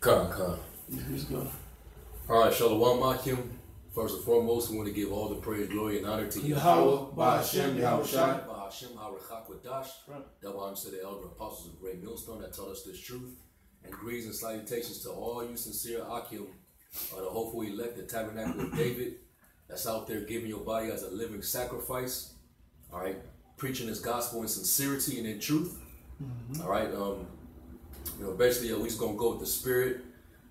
Con. Let's go. All right, Shalom Akim. First and foremost, we want to give all the praise, glory, and honor to Yahweh, Ba'Hashem, Yahushai. Ba'Hashem, HaRechak Wadash. Double honor to the elder apostles of Great Millstone that taught us this truth. And greetings and salutations to all you sincere Akim, the hopeful elect, the tabernacle of David, that's out there giving your body as a living sacrifice. All right, preaching this gospel in sincerity and in truth. All right, basically, we're just gonna go with the spirit,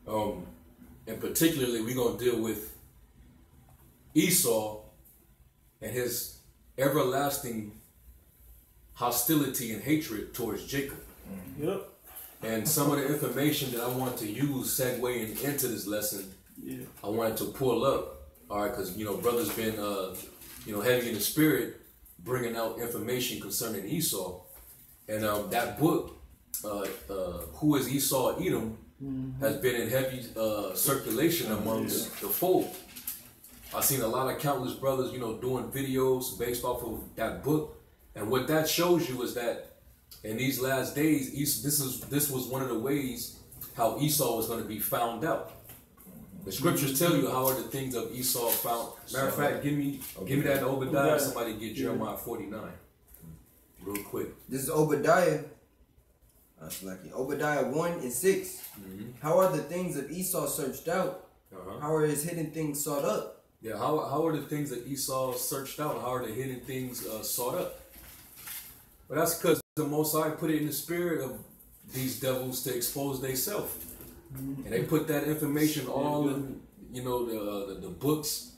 and particularly we're gonna deal with Esau and his everlasting hostility and hatred towards Jacob. Yep. And some of the information that I want to use segueing into this lesson, I wanted to pull up, all right, because brothers been heavy in the spirit, bringing out information concerning Esau, and that book, Who is Esau Edom, has been in heavy circulation among the folk. I've seen a lot of countless brothers, doing videos based off of that book, and what that shows you is that in these last days, this was one of the ways how Esau was going to be found out. The scriptures tell you how are the things of Esau found. Matter of fact, give me that Obadiah. Somebody get Jeremiah 49 real quick. This is Obadiah. Obadiah 1 and 6. How are the things of Esau searched out? How are his hidden things sought up? Yeah, how are the things that Esau searched out? How are the hidden things sought up? But that's because the Most High put it in the spirit of these devils to expose themselves. And they put that information all in, the books.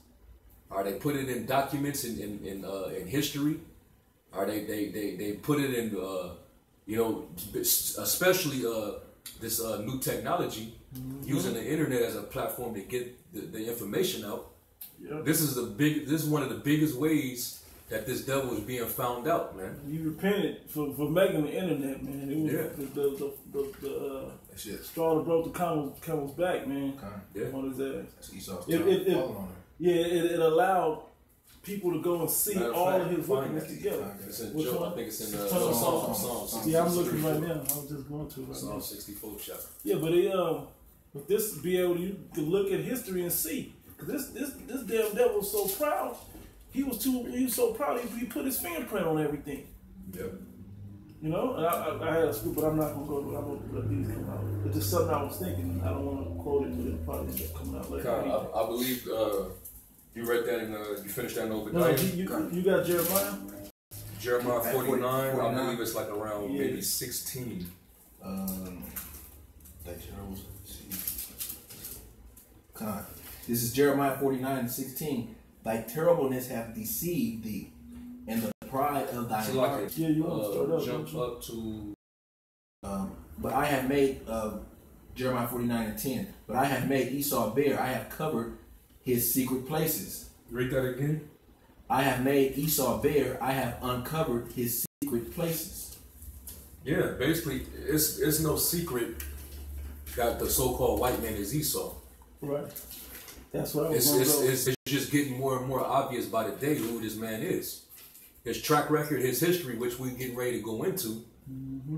Or they put it in documents in history. Or they put it in, especially this new technology, using the internet as a platform to get the information out. Yep. This is one of the biggest ways that this devil is being found out, man. You repented for making the internet, man. It was the straw that broke the camel's back, man. On his ass. That's Esau's it allowed people to go and see all of his wickedness together. It's in Job. I think it's in Psalms. Yeah, I'm looking right now. I was just going to right now. Psalm 64 chapter. Yeah, but this be able you can look at history and see. Cause this damn devil was so proud. He was so proud. He put his fingerprint on everything. Yep. And I had a scoop, but I'm not gonna go. I'm gonna let these come out. It's just something I was thinking. I don't want to quote it, but it'll probably end up coming out later. I believe you read that in you finished that in Obadiah. No, you got Jeremiah. Jeremiah 49. I believe it's like around maybe 16. This is Jeremiah 49 and 16. Thy terribleness hath deceived thee, and the pride of thy heart. Yeah, you want to start up. Jump up to. But I have made Jeremiah 49 and 10. But I have made Esau bare. I have covered his secret places. Read that again. I have made Esau bare. I have uncovered his secret places. Yeah, basically, it's no secret that the so-called white man is Esau. Right. That's what I was it's just getting more and more obvious by the day who this man is. His track record, his history, which we're getting ready to go into.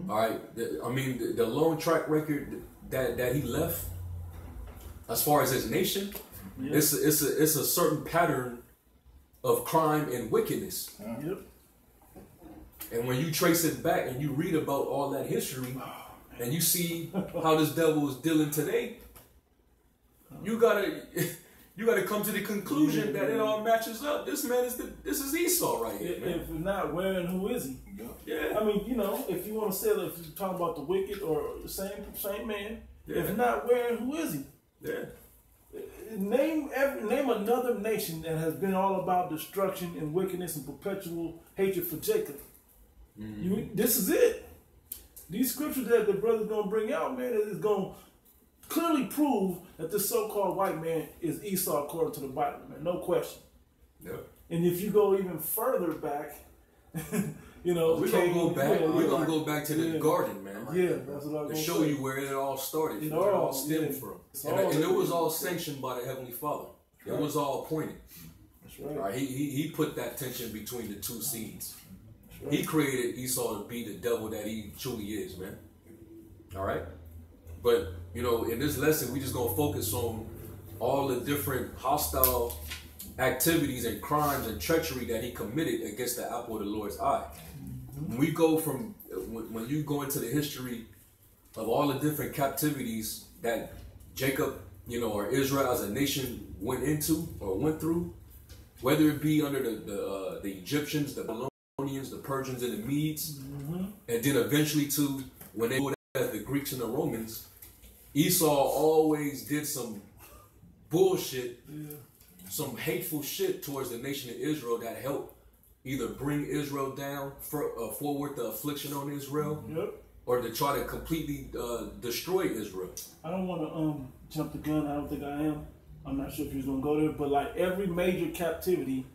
All right, the long track record that he left, as far as his nation, it's a certain pattern of crime and wickedness. Yep. And when you trace it back and you read about all that history, and you see how this devil is dealing today, you gotta come to the conclusion that it all matches up. This man this is Esau right here, man. If not, where and who is he? Yeah. I mean, if you want to say that, if you're talking about the wicked or the same man, if not, where and who is he? Yeah. Name another nation that has been all about destruction and wickedness and perpetual hatred for Jacob. This is it. These scriptures that the brother's gonna bring out, man, is gonna clearly prove that this so-called white man is Esau according to the Bible, man. No question. Yep. And if you go even further back, we're gonna go back. We're gonna go back to the garden, man. Yeah, that's what I was to show you where it all started, where it all stemmed from, and it was all sanctioned by the Heavenly Father. It was all appointed. That's right. Right? He put that tension between the two seeds. Right. He created Esau to be the devil that he truly is, man. All right. But you know, in this lesson, we just gonna focus on all the different hostile activities and crimes and treachery that he committed against the apple of the Lord's eye. When we go from, when you go into the history of all the different captivities that Jacob, you know, or Israel as a nation went into or went through, whether it be under the Egyptians, the Babylonians, the Persians, and the Medes, and then eventually to when they were as the Greeks and the Romans, Esau always did some bullshit, some hateful shit towards the nation of Israel that helped either bring Israel down, forward the affliction on Israel, or to try to completely destroy Israel. I don't want to jump the gun. I don't think I am. I'm not sure if you're going to go there, but like every major captivity,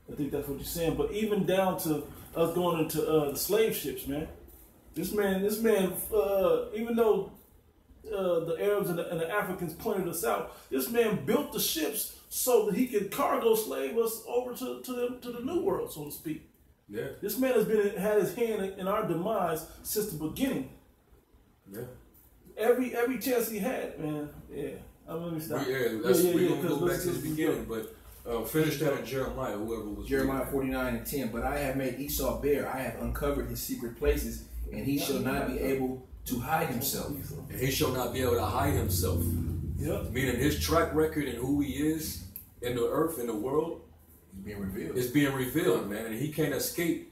I think that's what you're saying. But even down to us going into the slave ships, man. This man, even though the Arabs and the Africans pointed us out, this man built the ships so that he could cargo slave us over to the New World, so to speak. Yeah. This man has had his hand in our demise since the beginning. Yeah. Every chance he had, man. Yeah. Let me stop. We're going to go back to the beginning, but finish that in Jeremiah, whoever was Jeremiah 49:10. But I have made Esau bare, I have uncovered his secret places, and he shall not be able to hide himself. And he shall not be able to hide himself. Yep. Meaning his track record and who he is in the earth, in the world, It's being revealed. It's being revealed, man. And he can't escape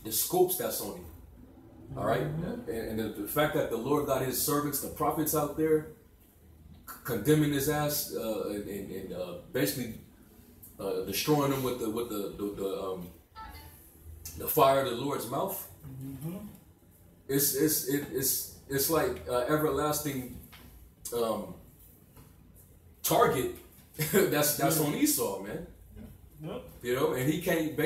the scopes that's on him. All right? And the fact that the Lord got his servants, the prophets out there, condemning his ass and basically destroying him with the fire of the Lord's mouth. It's like everlasting target that's on Esau, man. You know, and he can't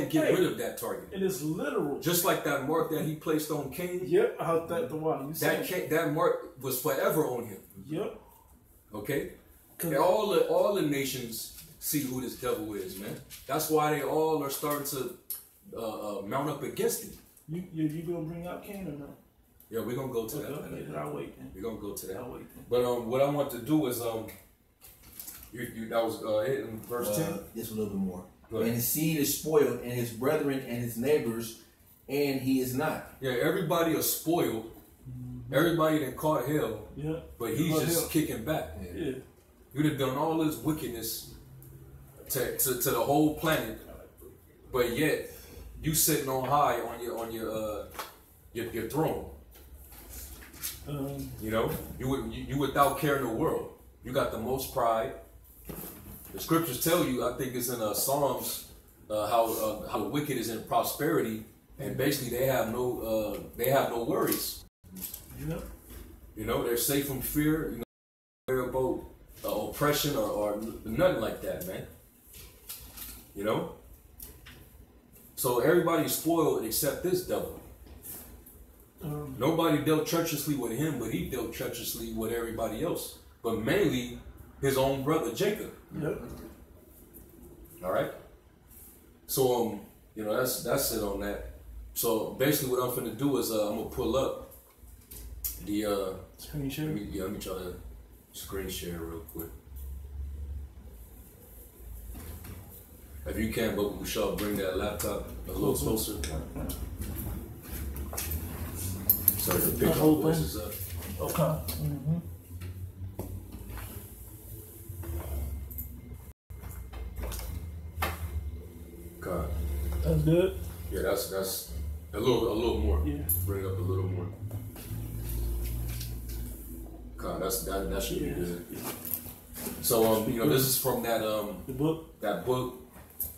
get rid of that target. And it's literal. Just like that mark that he placed on Cain. Yep, how's that the one? That mark was forever on him. Yep. Okay? And all the nations see who this devil is, man. That's why they all are starting to mount up against him. You gonna bring out Cain or no? Yeah, we're gonna go to that. Okay, I'll wait then. We're gonna go to that. I'll wait then. But what I want to do is that was in verse 10. Just a little bit more. And his seed is spoiled, and his brethren and his neighbors, and he is not. Yeah, everybody is spoiled. Everybody done caught hell. Yeah. But he's just kicking back. Yeah. You'd have done all this wickedness to the whole planet, but yet you sitting on high on your throne. You know, you without caring the world. You got the most pride. The scriptures tell you, I think it's in Psalms, how the wicked is in prosperity, and basically they have no worries. Yep. You know, they're safe from fear. You know, they're about oppression or nothing like that, man. You know. So everybody's spoiled except this devil. Nobody dealt treacherously with him, but he dealt treacherously with everybody else. But mainly his own brother Jacob. Yep. All right. So you know, that's it on that. So basically, what I'm finna do is I'm gonna pull up the screen share. Let me try to screen share real quick. If you can, but we shall bring that laptop a little closer. So the pick our voices up. Okay. God. That's good. Yeah, that's a little more. Yeah. Bring it up a little more. God, that should be good. So you know, this is from that the book. That book.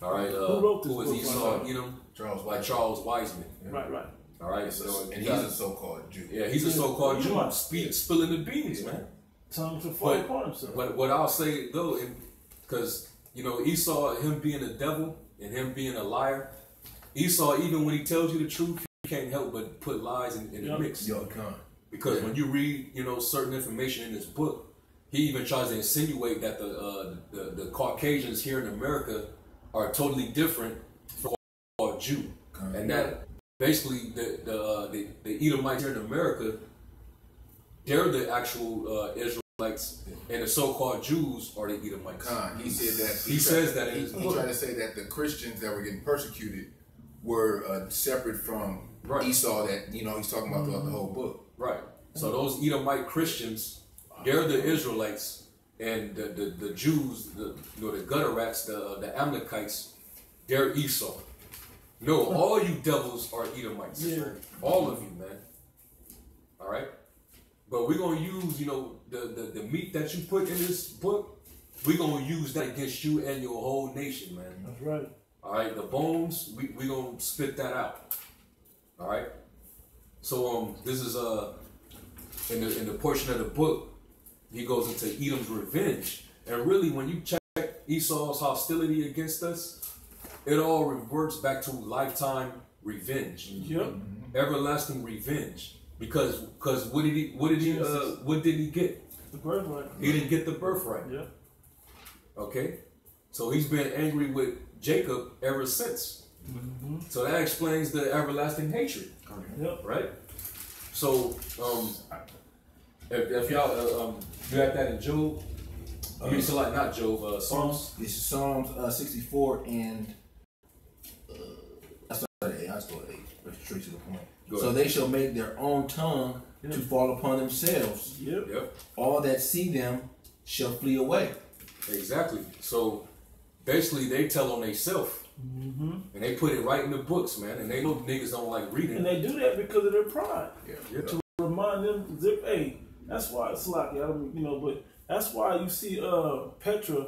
All right. Who wrote this who was book? Esau? Edom? Charles Wiseman. Right. All right. And he's a so-called Jew. Yeah, he's a so-called Jew. Spilling the beans, man. Time to fall apart himself. But what I'll say though, because you know Esau, him being a devil and him being a liar, Esau, even when he tells you the truth, you can't help but put lies in the mix. Because when you read, you know, certain information in this book, he even tries to insinuate that the Caucasians here in America are totally different from a Jew, and that basically the Edomites here in America they're the actual Israelites, and the so-called Jews are the Edomites. He said that. He says that he tried to say that the Christians that were getting persecuted were separate from Esau. That he's talking about throughout the whole book. Right. So those Edomite Christians, they're the Israelites, and the Jews, the gutter rats, the Amalekites, they're Esau. No, all you devils are Edomites. Yeah. All of you, man. All right. But we're gonna use, the meat that you put in this book. We're gonna use that against you and your whole nation, man. That's right. All right. The bones, we gonna spit that out. All right. So this is in the portion of the book, he goes into Edom's revenge, and really, when you check Esau's hostility against us, it all reverts back to lifetime revenge. Yep. Everlasting revenge. Because what did he get? The birthright. He didn't get the birthright. Yeah. Okay? So he's been angry with Jacob ever since. Mm-hmm. So that explains the everlasting hatred. Yep. Right? So if y'all you have that in Job, not Job, Psalms. This is Psalms 64 and I started 8. I started 8. Let's straight to the point. So they shall make their own tongue to fall upon themselves. Yep. All that see them shall flee away. Exactly. So basically, they tell on themselves. Mm-hmm. And they put it right in the books, man. And they know niggas don't like reading. And they do that because of their pride. Yeah. To remind them, hey, that's why it's like, but that's why you see Petra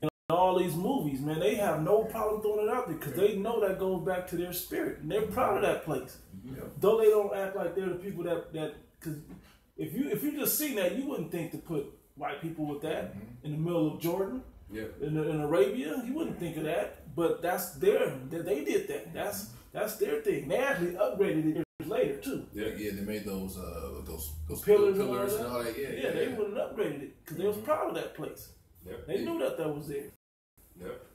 in all these movies, man. They have no problem throwing it out there because they know that goes back to their spirit. And they're proud of that place. Yeah. Though they don't act like they're the people that because if you just seen that, you wouldn't think to put white people with that in the middle of Jordan. Yeah. In Arabia, you wouldn't think of that, but they did that. That's their thing. They actually upgraded it years later too. Yeah, they made those pillars and all that. Yeah, they wouldn't upgraded it because they was proud of that place. Yep. They knew that was there. Yep.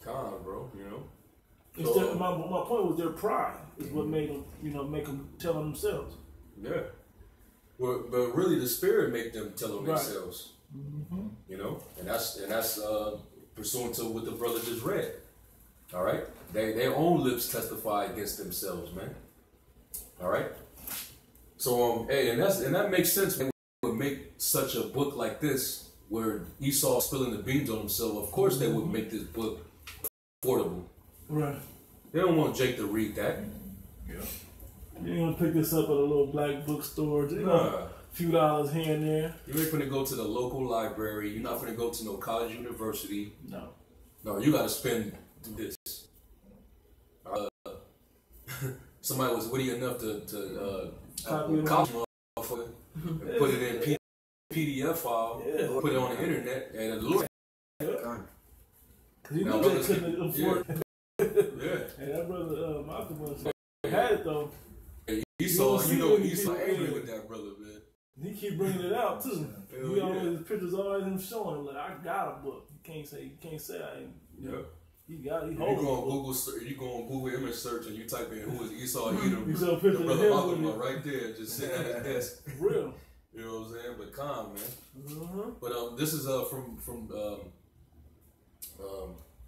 Calm, bro. My point was their pride is what made them, make them tell on themselves. Yeah. Well, but really, the spirit make them tell on themselves. Mm-hmm. And that's pursuant to what the brother just read. All right, their own lips testify against themselves, man. All right. So and that makes sense. When they would make such a book like this, where Esau spilling the beans on himself, of course they would make this book affordable. Right. They don't want Jake to read that. Yeah. You're gonna pick this up at a little black bookstore. A few dollars here and there. You ain't finna go to the local library. You're not finna go to no college, university. No, you gotta spend this. Somebody was witty enough to copy motherfucker, put it in PDF file, put it on the internet, and it looks. Cause you know they couldn't afford. Yeah. And that brother Malcolm had it though. Esau angry with that brother, man. He keep bringing it out too. His pictures always him showing him like I got a book. You can't say I ain't. Yeah. He got it. You go on Google image search and you type in who is Esau Edom. You saw a picture the of brother him Malcolm right there, just sitting at his desk. Real. You know what I'm saying? But calm, man. Mm-hmm. But this is from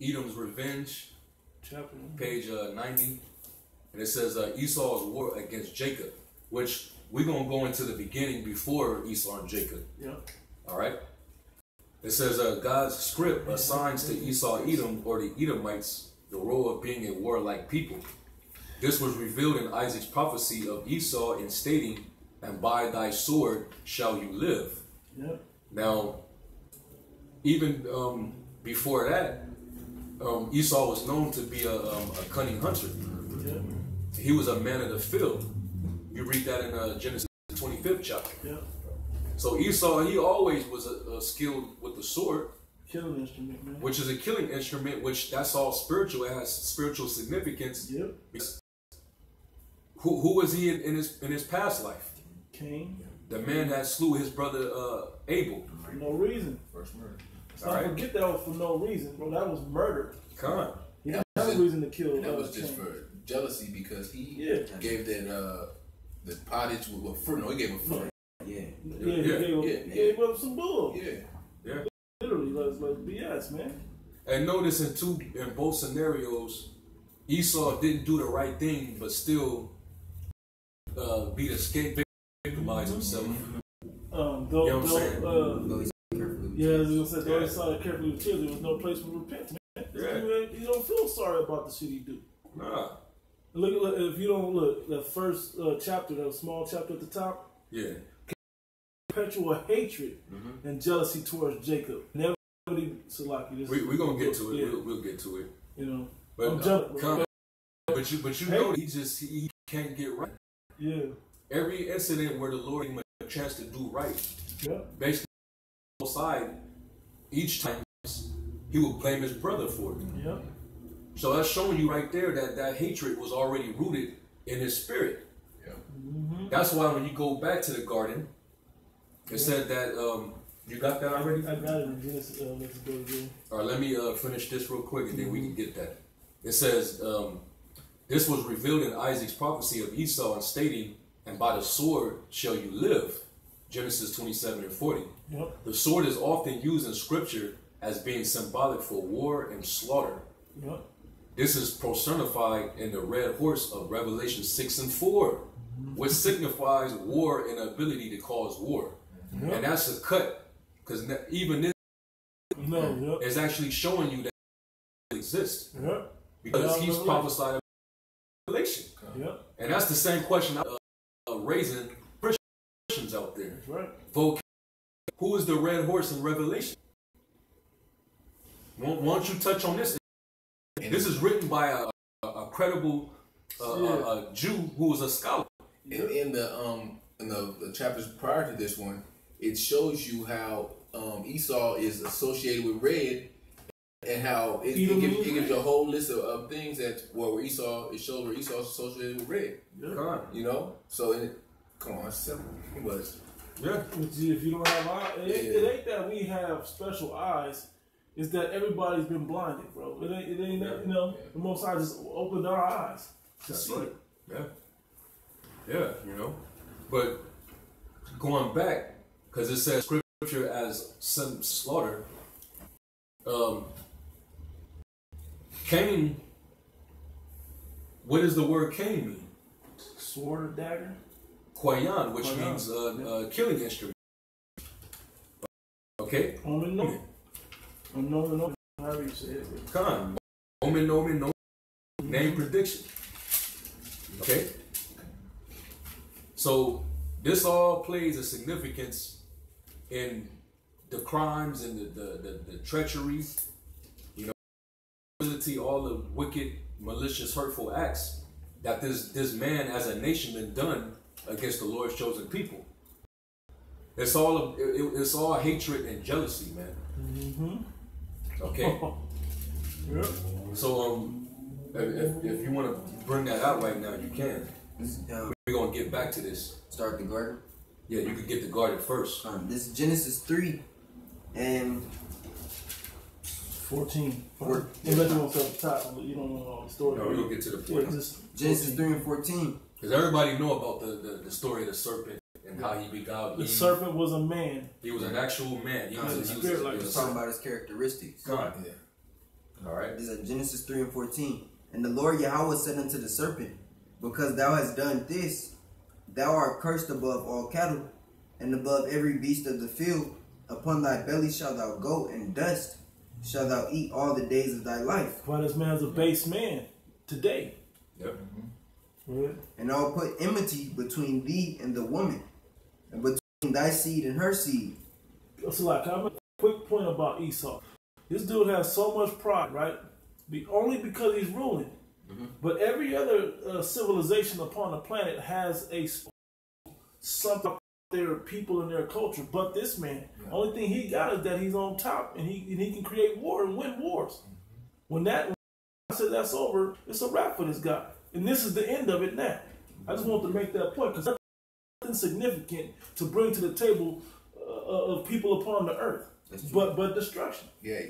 Edom's Revenge, chapter page 90, and it says Esau's war against Jacob, which we're gonna go into the beginning before Esau and Jacob. Yeah. All right. It says God's script assigns to Esau Edom, or the Edomites, the role of being a warlike people. This was revealed in Isaac's prophecy of Esau in stating, "And by thy sword shall you live." Yeah. Now, even before that, Esau was known to be a cunning hunter. Yeah. He was a man of the field. You read that in Genesis 25th chapter. Yeah. So Esau, he always was skilled with the sword. Killing instrument, man. Which is a killing instrument, which that's all spiritual. It has spiritual significance. Yep. Because who was he in his past life? Cain. The man that slew his brother Abel. For no reason. First murder. Don't forget that was for no reason, bro. That was murder. Come on. He didn't have a reason to kill. That was just for jealousy because he Yeah. gave that the pottage with fruit. No, he gave him fruit. He gave up some bull. Yeah. Literally, like BS, man. And notice in both scenarios, Esau didn't do the right thing, but still be the scapegoat, victimize himself. You know what I'm saying? I was gonna say, though he saw it carefully with tears, there was no place for repentance, man. He don't feel sorry about the shit he do. Nah. Look, if you don't look, the first chapter, that small chapter at the top. Yeah. Perpetual hatred and jealousy towards Jacob. Never Salaki. We're gonna get to it. Yeah. We'll get to it. You know. But you know he can't get right. Yeah. Every incident where the Lord gave him a chance to do right, basically on both sides, each time he would blame his brother for it. Yeah. So that's showing you right there that hatred was already rooted in his spirit. Yeah. That's why when you go back to the garden, it said that you got that already? I got it in Genesis. Let's go again. All right, let me finish this real quick and then we can get that. It says, this was revealed in Isaac's prophecy of Esau and stating, and by the sword shall you live. Genesis 27:40. Yep. The sword is often used in scripture as being symbolic for war and slaughter. Yep. This is personified in the red horse of Revelation 6:4, which signifies war and ability to cause war. Yep. And that's a cut, because even this is actually showing you that it exists. Yep. Because he's prophesied Revelation. Yep. And that's the same question raising Christians out there. That's right. Who is the red horse in Revelation? Why don't you touch on this? This is written by a credible Jew who was a scholar. In the chapters prior to this one, it shows you how Esau is associated with red, and how it gives you a whole list of things that where Esau, it shows where Esau is associated with red. Yeah. You know, so come on, it's simple. But if you don't have eyes, it ain't that we have special eyes. It's that everybody's been blinded, bro. It ain't that, you know. The Most High just opened our eyes to see it. Yeah, you know. But going back, because it says scripture as some slaughter. Cain. What does the word Cain mean? Sword or dagger. Kwayan, which means killing instrument. Okay. Omen, however you say it. Khan. Omen, name prediction. Okay. So this all plays a significance in the crimes and the treachery, you know, all the wicked, malicious, hurtful acts that this man as a nation been done against the Lord's chosen people. It's all hatred and jealousy, man. Okay. Yep. So if you want to bring that out right now, you can. We're gonna get back to this. Start the garden. Yeah, you could get the garden first. This is Genesis 3 and 14. Unless you want to the top, but you don't know all the story. No, we'll get to the point. Genesis 3 and 14. Because everybody know about the story of the serpent and how he beguiled. The serpent was a man. He was an actual man. He was talking about his characteristics. God. Yeah. All right. This is Genesis 3 and 14. And the Lord Yahweh said unto the serpent, because thou hast done this, thou art cursed above all cattle, and above every beast of the field. Upon thy belly shalt thou go, and dust shalt thou eat all the days of thy life. Why this man's a base man today. Yep. And I will put enmity between thee and the woman, and between thy seed and her seed. So like, I have a quick point about Esau. This dude has so much pride, right? Only because he's ruling. But every other civilization upon the planet has something up there, people in their culture. But this man, only thing he got is that he's on top, and he can create war and win wars. When I said that's over, it's a wrap for this guy. And this is the end of it now. I just want to make that point, because nothing significant to bring to the table of people upon the earth, but destruction. Yeah.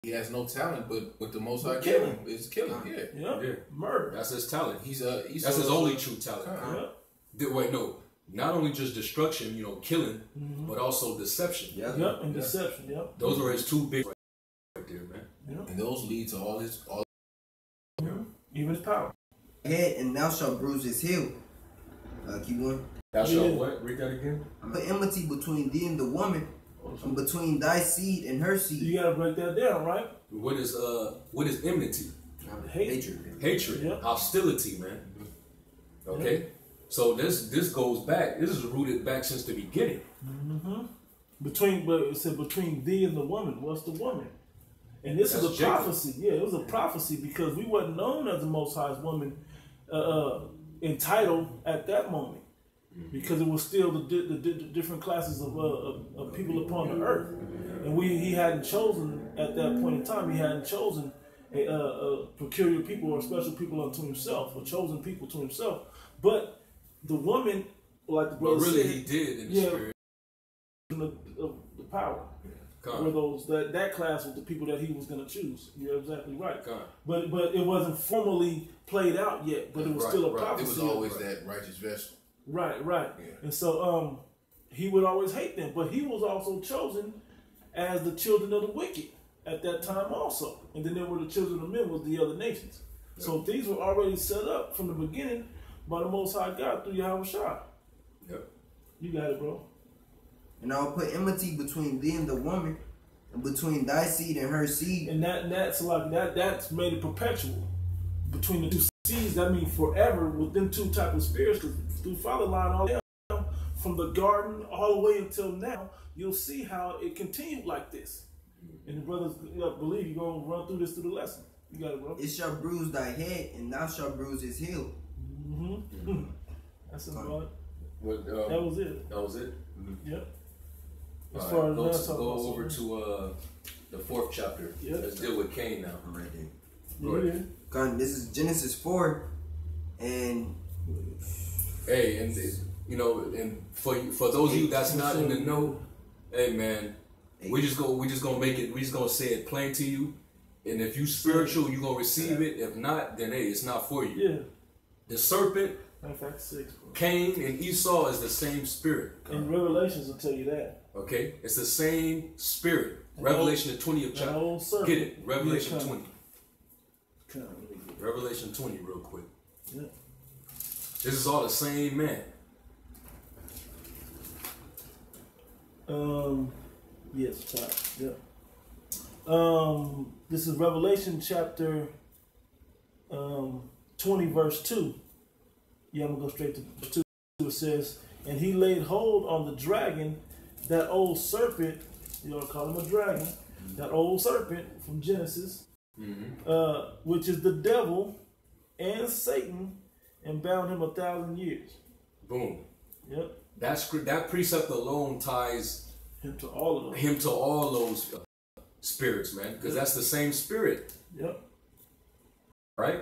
He has no talent, but with the Most High killing is killing. Yeah. Murder. That's his talent. That's his only true talent. Yeah. Wait, no. not only just destruction, you know, killing, but also deception. Yep, and deception. Yep. Those are his two big right there, man. Yep. And those lead to all his even his power. Head, and thou shalt bruise his heel. Keep going. Thou shalt what? Read that again. Put enmity between thee and the woman, and between thy seed and her seed. You gotta break that down, right? What is enmity? Hatred. Hatred. Yep. Hostility, man. Okay? Yep. So this goes back. This is rooted back since the beginning. But it said between thee and the woman. What's the woman? And this is a prophecy. Yeah, it was a prophecy because we wasn't known as the Most High's woman entitled at that moment. Because it was still the different classes of people upon the earth. And he hadn't chosen, at that point in time, he hadn't chosen a peculiar people or special people unto himself, or chosen people to himself. But the woman, like the brother said, he did in the spirit. The power. Were those that class was the people that he was going to choose. You're exactly right. But it wasn't formally played out yet. But it was still a prophecy. It was always that righteous vessel. Right. Yeah. And so he would always hate them. But he was also chosen as the children of the wicked at that time also. And then there were the children of men with the other nations. Yep. So these were already set up from the beginning by the Most High God through Yahweh Shai. Yep. You got it, bro. And I'll put enmity between thee and the woman, and between thy seed and her seed. And that's made it perpetual. Between the two seeds, that means forever with them two type of spirits, because through father line all down, from the garden all the way until now, you'll see how it continued like this. And the brothers believe you're going to run through this through the lesson. You got it, bro. It shall bruise thy head, and thou shalt bruise his heel. That's it, bro. That was it. That was it? Yep. As far as go over to the 4th chapter. Yep. Let's deal with Cain now. I'm right there. God, this is Genesis 4, and hey, and you know, and for those of you that's not in the know, hey man, we just gonna make it. We just gonna say it plain to you, and if you spiritual, you gonna receive it. If not, then hey, it's not for you. Yeah. The serpent, Cain and Esau is the same spirit. And Revelations will tell you that. Okay, it's the same spirit. Revelation 20th chapter. Get it? Revelation 20. Revelation 20, real quick. Yeah. This is all the same man. Yes, yeah. This is Revelation chapter 20, verse 2. Yeah, I'm gonna go straight to verse 2. It says, and he laid hold on the dragon, that old serpent, you know, call him a dragon, that old serpent from Genesis, which is the devil and Satan, and bound him 1,000 years. Boom. Yep. That precept alone ties him to all of them. Him to all those spirits, man, because that's the same spirit. Yep. Right?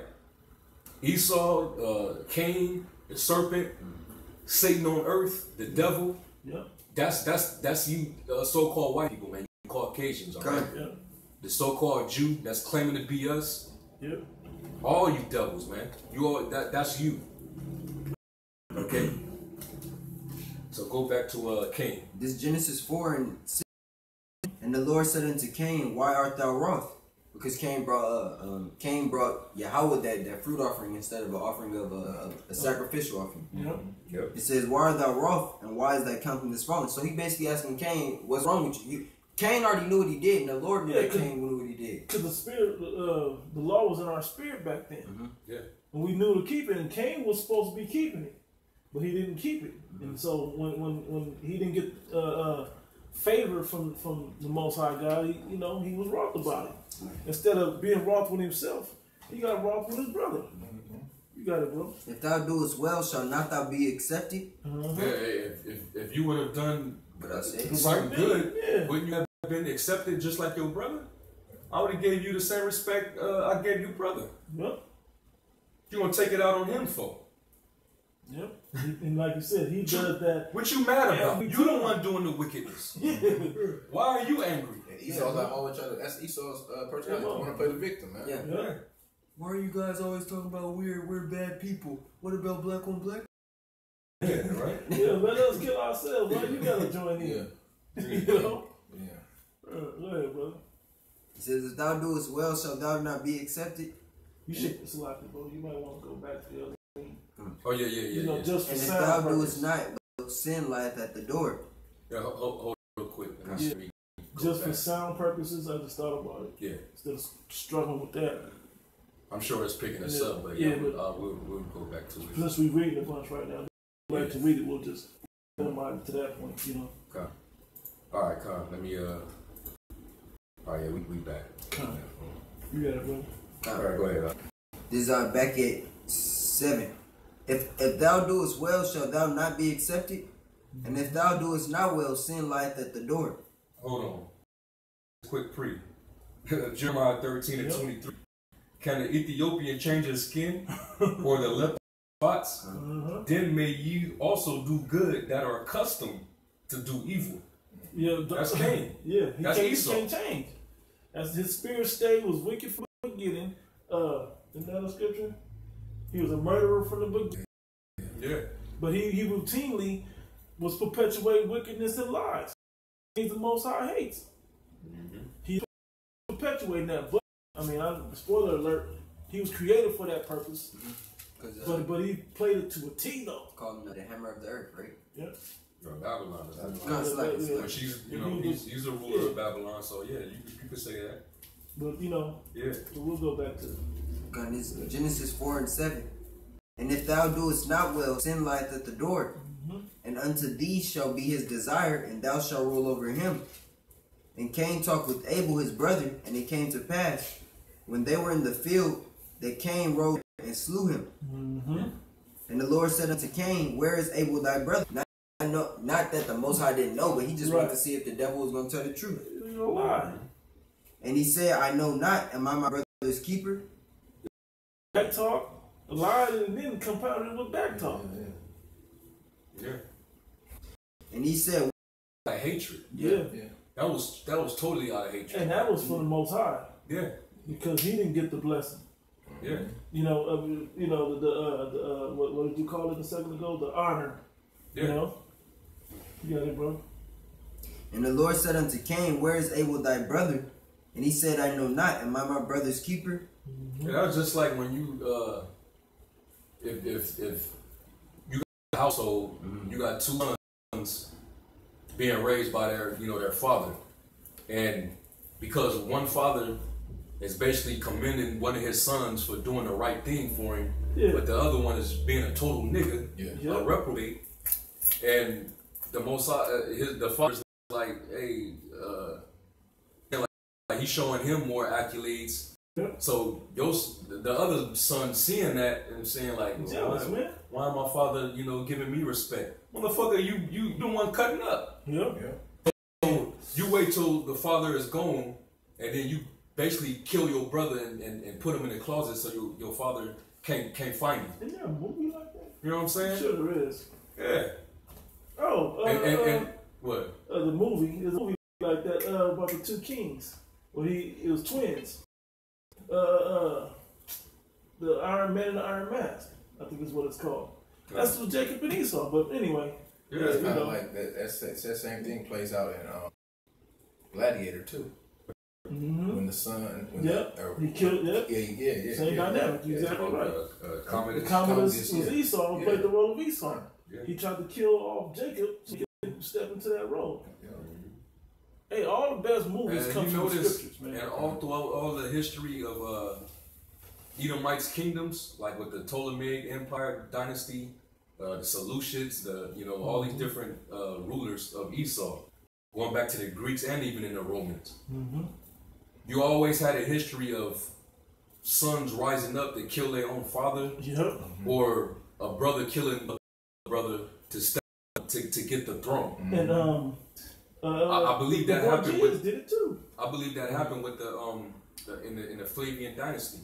Esau, Cain, the serpent, Satan on earth, the devil. Yep. That's you so-called white people, man. You Caucasians, all right? Yep. The so-called Jew that's claiming to be us. Yep. All you devils, man. You all that's you. Okay. So go back to Cain. This Genesis 4 and 6. And the Lord said unto Cain, why art thou wroth? Because Cain brought Yahweh that fruit offering instead of an offering of a sacrificial offering. Yep. It says, why art thou wroth, and why is thy countenance fallen? So he basically asking Cain, what's wrong with you? Cain already knew what he did, and the Lord knew that Cain knew what he did. Because the spirit, the law was in our spirit back then. Yeah. And we knew to keep it, and Cain was supposed to be keeping it, but he didn't keep it. And so when he didn't get favor from the Most High God, he was wroth about it. Instead of being wroth with himself, he got wroth with his brother. You got it, bro. If thou doest well, shall not thou be accepted? Yeah, if you would have done something good, wouldn't you have been accepted just like your brother? I would have gave you the same respect I gave your brother. Yep. You gonna take it out on him for? Yep. And like you said, he does that. What you mad about? You the one doing the wickedness. Why are you angry? Esau's like always trying to. That's Esau's personality. Want to play the victim, man. Yeah. Why are you guys always talking about we're bad people? What about black on black? Yeah, right? Yeah, let us kill ourselves, right? You gotta join in. Yeah. You know? Yeah. Go ahead, brother. It says, if thou doest well, shall thou not be accepted? You should select it, bro. You might want to go back to the other thing. Oh, yeah. You know, just for And if sound thou purpose. doest not well, sin lieth at the door. Yeah, hold real quick. And Yeah. Just for back. sound purposes, I just thought about it. Yeah. Instead of struggling with that. I'm sure it's picking us up, but we'll go back to it. Since we're reading a bunch right now, if we like to read it, we'll just minimize it to that point, you know. Okay. All right, Con. Let me. All right, yeah, we back. Con. You got it, bro. All right, go ahead. This is back at 7. If thou doest well, shall thou not be accepted? And if thou doest not well, sin lieth at the door. Hold on. Quick pre. Jeremiah 13 and 23. Can the Ethiopian change his skin or the leopard spots? Then may you also do good that are accustomed to do evil. Yeah, that's Cain. Yeah, that's Esau. He can't change. As his spirit state was wicked from the beginning. In that scripture, he was a murderer from the beginning. Yeah. But he routinely was perpetuating wickedness and lies. He's the Most High hates. He's perpetuating that. But I mean, spoiler alert, he was created for that purpose. But he played it to a T though. Called him the hammer of the earth, right? Yeah. Babylon. Yeah. She's, he's a ruler of Babylon, so yeah, you could say that. But yeah. So we'll go back to Genesis 4 and 7. And if thou doest not well, sin lieth at the door. And unto thee shall be his desire, and thou shalt rule over him. And Cain talked with Abel his brother, and it came to pass, when they were in the field, that Cain rose and slew him. And the Lord said unto Cain, where is Abel thy brother? Not that the Most High didn't know, but he just wanted to see if the devil was going to tell the truth. lie. And he said, I know not, am I my brother's keeper? Back talk, lied and then compounded with back talk. Yeah. And he said, out of hatred. Yeah. That was totally out of hatred. And that was for the Most High. Yeah. Because he didn't get the blessing. Yeah. What did you call it a second ago? The honor. Yeah. You know? You got it, bro. and the Lord said unto Cain, where is Abel thy brother? And he said, I know not, am I my brother's keeper? Yeah, that was just like when you if you got a household, you got two sons being raised by their father, and because one father is basically commending one of his sons for doing the right thing for him, but the other one is being a total nigga, a reprobate, and the father's like, hey, like he's showing him more accolades. So the other son seeing that and saying like, why my father, giving me respect? Motherfucker, you the one cutting up. So you wait till the father is gone, and then you basically kill your brother and put him in the closet so your father can't find him. Isn't there a movie like that? You know what I'm saying? Sure there is. Yeah. Oh, and what? The movie is a movie like that about the two kings. Well, it was twins. The Iron Man and the Iron Mask, I think is what it's called. That's what Jacob and Esau. But anyway, it's kind of like that. That same thing plays out in Gladiator too. When the son, he killed. Same dynamic. You're exactly right. Commodus was Esau and played the role of Esau. He tried to kill off Jacob so he could step into that role. Hey, all the best movies come from the scriptures, man. And all throughout all the history of Edomites kingdoms, like with the Ptolemaic Empire dynasty, the Seleucids, all these different rulers of Esau, going back to the Greeks and even in the Romans. You always had a history of sons rising up to kill their own father, or a brother killing a brother to step to get the throne. And I believe that happened with. Did it too. I believe that happened with in the Flavian dynasty.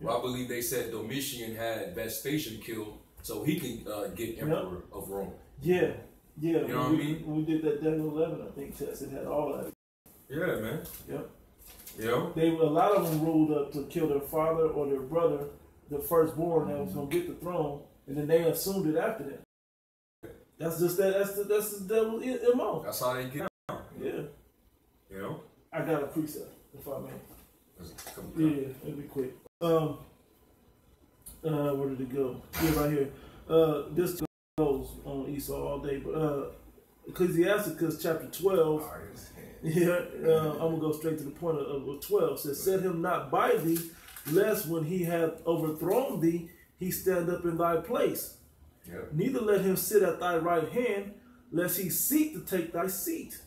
Where I believe they said Domitian had Vespasian killed so he can get emperor of Rome. Yeah. You know what I mean? When we did that Daniel 11, I think it had all that. Yeah, man. Yep. Yeah. A lot of them ruled up to kill their father or their brother, the firstborn that was going to get the throne, and then they assumed it after that. That's just that. That's the devil's MO. That's how they get down. Yeah. You know. I got a precept, if I may. Yeah, it'll be quick. Where did it go? Yeah, right here. This goes on Esau all day, but Ecclesiasticus chapter 12. Yeah, I'm gonna go straight to the point of 12. It says, "Set him not by thee, lest when he hath overthrown thee, he stand up in thy place. Yep. Neither let him sit at thy right hand, lest he seek to take thy seat."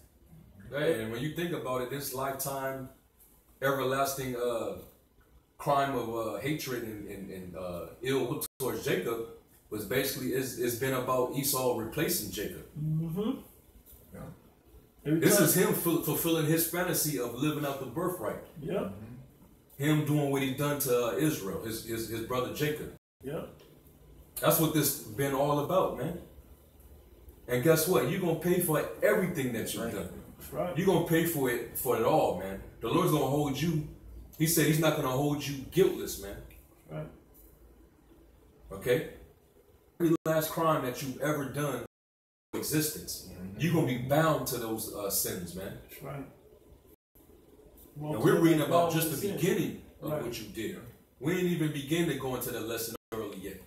Hey, and when you think about it, this lifetime, everlasting crime of hatred and ill will towards Jacob was basically it's been about Esau replacing Jacob. Mm-hmm. Yeah. This is him fulfilling his fantasy of living out the birthright. Yeah. Him doing what he done to Israel, his brother Jacob. Yeah. That's what this been all about, man. And guess what? You're gonna pay for everything that you've done. That's right. You're gonna pay for it all, man. The Lord's gonna hold you. He said he's not gonna hold you guiltless, man. Right. Okay? Every last crime that you've ever done in existence, you're gonna be bound to those sins, man. That's right. And we're reading about just the beginning of what you did. We ain't even begin to go into the lesson early yet.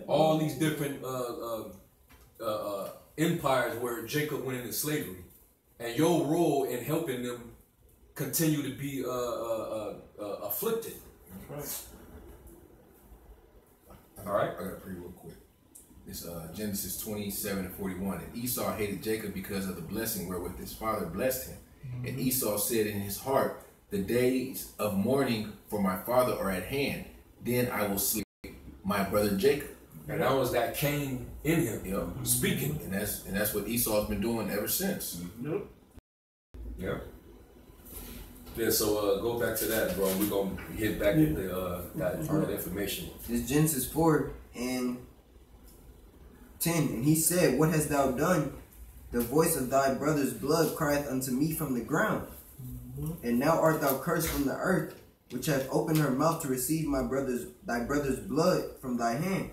All these different empires where Jacob went into slavery, and your role in helping them continue to be afflicted. That's right. All right. I got to read real quick. It's Genesis 27:41. And Esau hated Jacob because of the blessing wherewith his father blessed him. Mm-hmm. And Esau said in his heart, "The days of mourning for my father are at hand. Then I will sleep my brother Jacob." And that was that Cain in him, speaking. And that's what Esau's been doing ever since. Yep. Yep. Yeah, so go back to that, bro. We're going to hit back at that information. It's Genesis 4 and 10. And he said, "What hast thou done? The voice of thy brother's blood crieth unto me from the ground. And now art thou cursed from the earth, which hath opened her mouth to receive thy brother's blood from thy hand.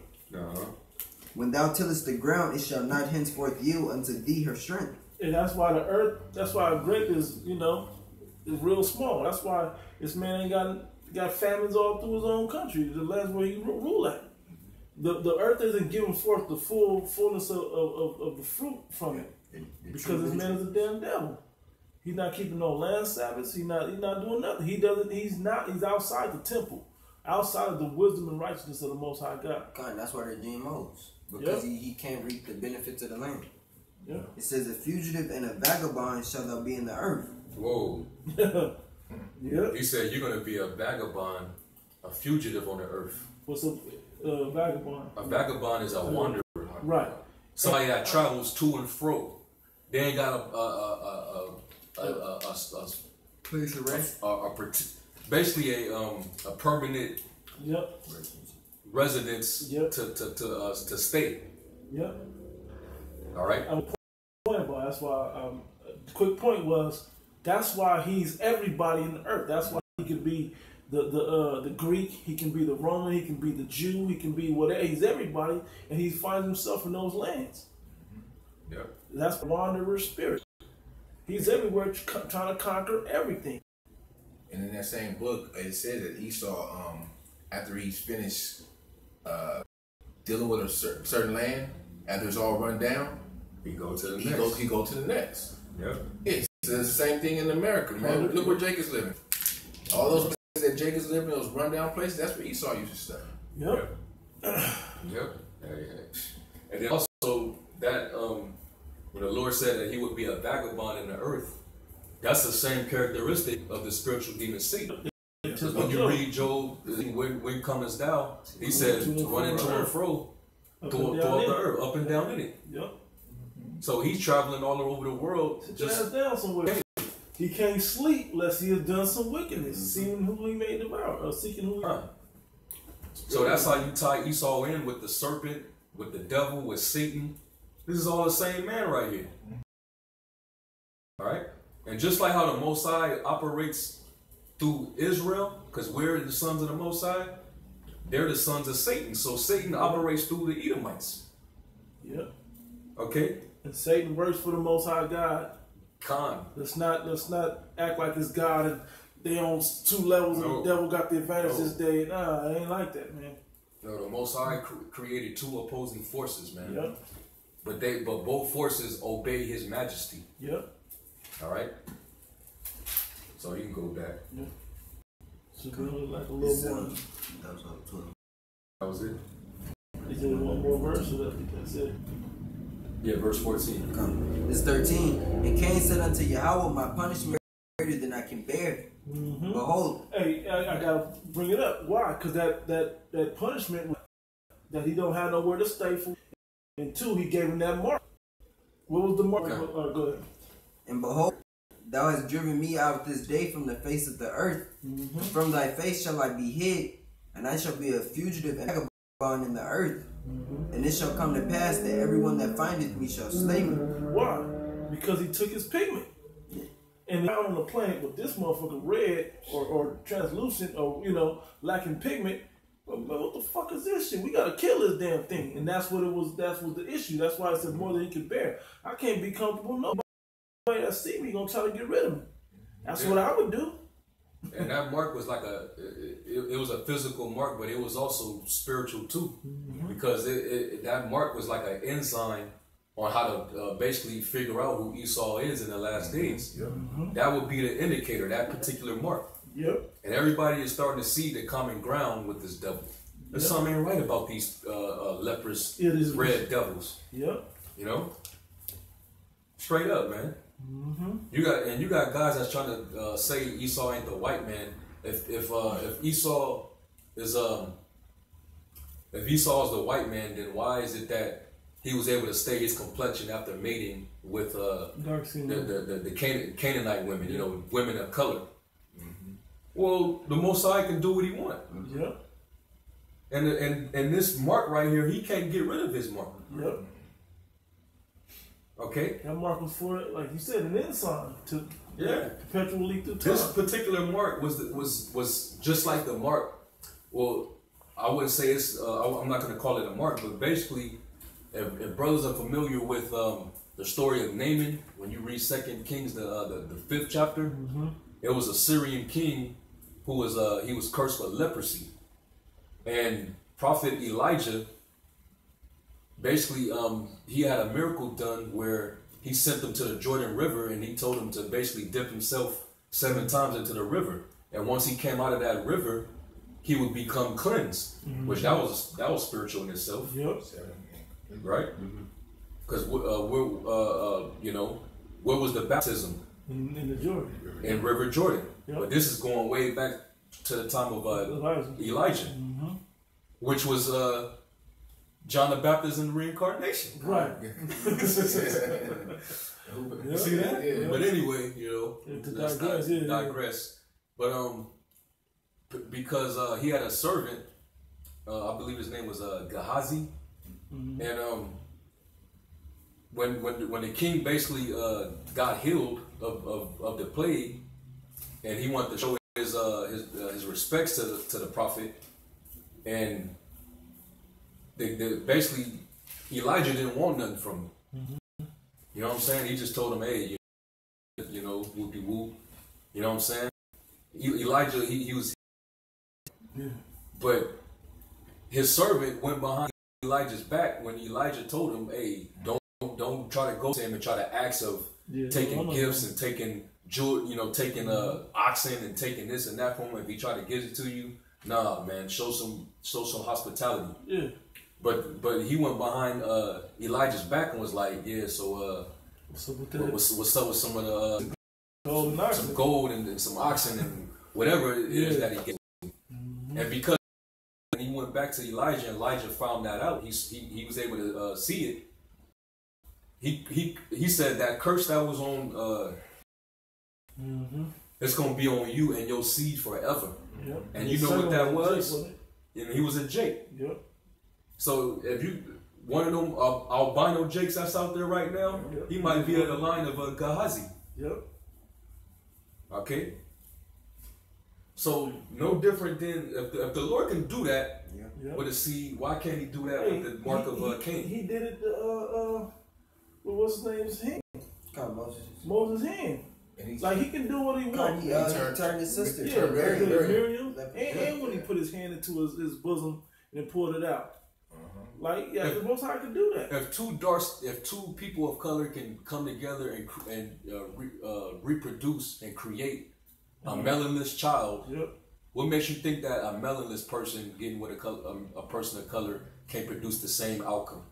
When thou tillest the ground, it shall not henceforth yield unto thee her strength." And that's why the earth, that's why a grape is, is real small. That's why this man ain't got famines all through his own country, the lands where he rule at. The earth isn't giving forth the fullness of the fruit from it, because this man is a damn devil. He's not keeping no land Sabbaths. He's not doing nothing. He's outside the temple, outside of the wisdom and righteousness of the Most High God. God, that's why they're GMOs, because he can't reap the benefits of the land. Yeah. It says, "A fugitive and a vagabond shall thou be in the earth." Whoa. Yeah. He said you're going to be a vagabond, a fugitive on the earth. What's a vagabond? A vagabond is a wanderer. Right. Somebody that travels to and fro. They ain't got Place of rest. Basically a permanent residence to stay. Yep. All right. Point, but that's why. The quick point was that's why he's everybody in the earth. That's why he could be the Greek. He can be the Roman. He can be the Jew. He can be whatever. He's everybody, and he finds himself in those lands. Yeah. That's the wanderer spirit. He's everywhere trying to conquer everything. And in that same book, it says that Esau, after he's finished dealing with a certain land, after it's all run down, he go to the next. He go to the next. Yeah. It's the same thing in America, man. Look where Jacob's living. All those places that Jacob's living, those rundown places, that's where Esau used to stay. Yep. Yep. And then also that when the Lord said that he would be a vagabond in the earth, that's the same characteristic of the spiritual demon Satan. Because when you read Job, when comest thou, he said, running to and fro throughout the earth, up and down in it. Yep. So he's traveling all over the world. Just down somewhere. He can't sleep unless he has done some wickedness, seeing who he may devour, or seeking who he So that's how you tie Esau in with the serpent, with the devil, with Satan. This is all the same man right here. All right? And just like how the Most High operates through Israel, because we're the sons of the Most High, they're the sons of Satan. So Satan operates through the Edomites. Yep. Okay. And Satan works for the Most High God. Con. Let's not act like it's God and they on two levels and the devil got the advantage this day. Nah, it ain't like that, man. No, the Most High created two opposing forces, man. Yep. But both forces obey His majesty. Yep. All right. So you can go back. Yep. So like a little one. That was it. Is there one more verse or that's it? Yeah, verse 14. Come. It's 13. And Cain said unto Yahweh, my punishment is greater than I can bear. Mm-hmm. Behold. Hey, I gotta bring it up. Why? Because that punishment that he don't have nowhere to stay for. And two, he gave him that mark. What was the mark? Okay. Go ahead. And behold, thou hast driven me out this day from the face of the earth. Mm-hmm. And from thy face shall I be hid, and I shall be a fugitive and vagabond in the earth. Mm-hmm. And it shall come to pass that everyone that findeth me shall slay me. Why? Because he took his pigment. And out on the planet with this motherfucker red or translucent or, lacking pigment, what the fuck is this shit? We gotta kill this damn thing. And that's what it was. That was the issue. That's why I said more than he can bear. I can't be comfortable. Nobody that see me gonna try to get rid of me. That's what I would do. And that mark was like it was a physical mark, but it was also spiritual too, because that mark was like an ensign on how to basically figure out who Esau is in the last days. Mm-hmm. That would be the indicator, that particular mark. Yep. And everybody is starting to see the common ground with this devil. There's something ain't right about these leprous red devils. Yep. Straight up, man. Mm-hmm. You got guys that's trying to say Esau ain't the white man. If Esau is the white man, then why is it that he was able to stay his complexion after mating with the Canaanite women, women of color? Mm-hmm. Well, the Most High can do what he wants. Yep. And this mark right here, he can't get rid of his mark. Yep. Okay. That mark was for, like you said, an ensign to perpetually through time. This particular mark was just like the mark. Well, I wouldn't say it's. I'm not going to call it a mark, but basically, if brothers are familiar with the story of Naaman, when you read 2 Kings, the 5th chapter, it was a Syrian king who was he was cursed with leprosy, and Prophet Elijah. Basically, he had a miracle done where he sent them to the Jordan River, and he told him to basically dip himself 7 times into the river. And once he came out of that river, he would become cleansed, which that was spiritual in itself. Yep. Right? Because where was the baptism? In the Jordan. In River Jordan. Yep. But this is going way back to the time of Elijah, which was John the Baptist and the reincarnation. Right. See that? Yeah. But anyway, let's digress. But because he had a servant, I believe his name was Gehazi, and when the king basically got healed of the plague, and he wanted to show his respects to the prophet, and basically Elijah didn't want nothing from him. You know what I'm saying? He just told him, hey, whoopie whoop. You know what I'm saying? Elijah, he was, but his servant went behind Elijah's back when Elijah told him, hey, don't try to go to him and try to ask of taking gifts and taking taking oxen and taking this and that from him. If he tried to give it to you, nah, man, show some hospitality. Yeah. But he went behind Elijah's back and was like, yeah, so what's up with that? What's up with some of the some gold and some oxen and whatever it is that he gets. And because when he went back to Elijah, and Elijah found that out, he was able to see it. He said that curse that was on it's gonna be on you and your seed forever. Yep. And you know what that was? Jake, he was a Jake. Yep. So if you one of them albino Jakes that's out there right now, he might be at the line of Gehazi. Yep. Okay. So no different than if the Lord can do that with a seed, why can't he do that with the mark of Cain? He did it what's his name? His hand. Moses' hand. Like he can do what he wants. He turned his sister. Yeah, Miriam. And when he put his hand into his bosom and pulled it out. Like, the Most High can do that. If two people of color can come together and reproduce and create a melanless child, what makes you think that a melanless person getting with a person of color can produce the same outcome?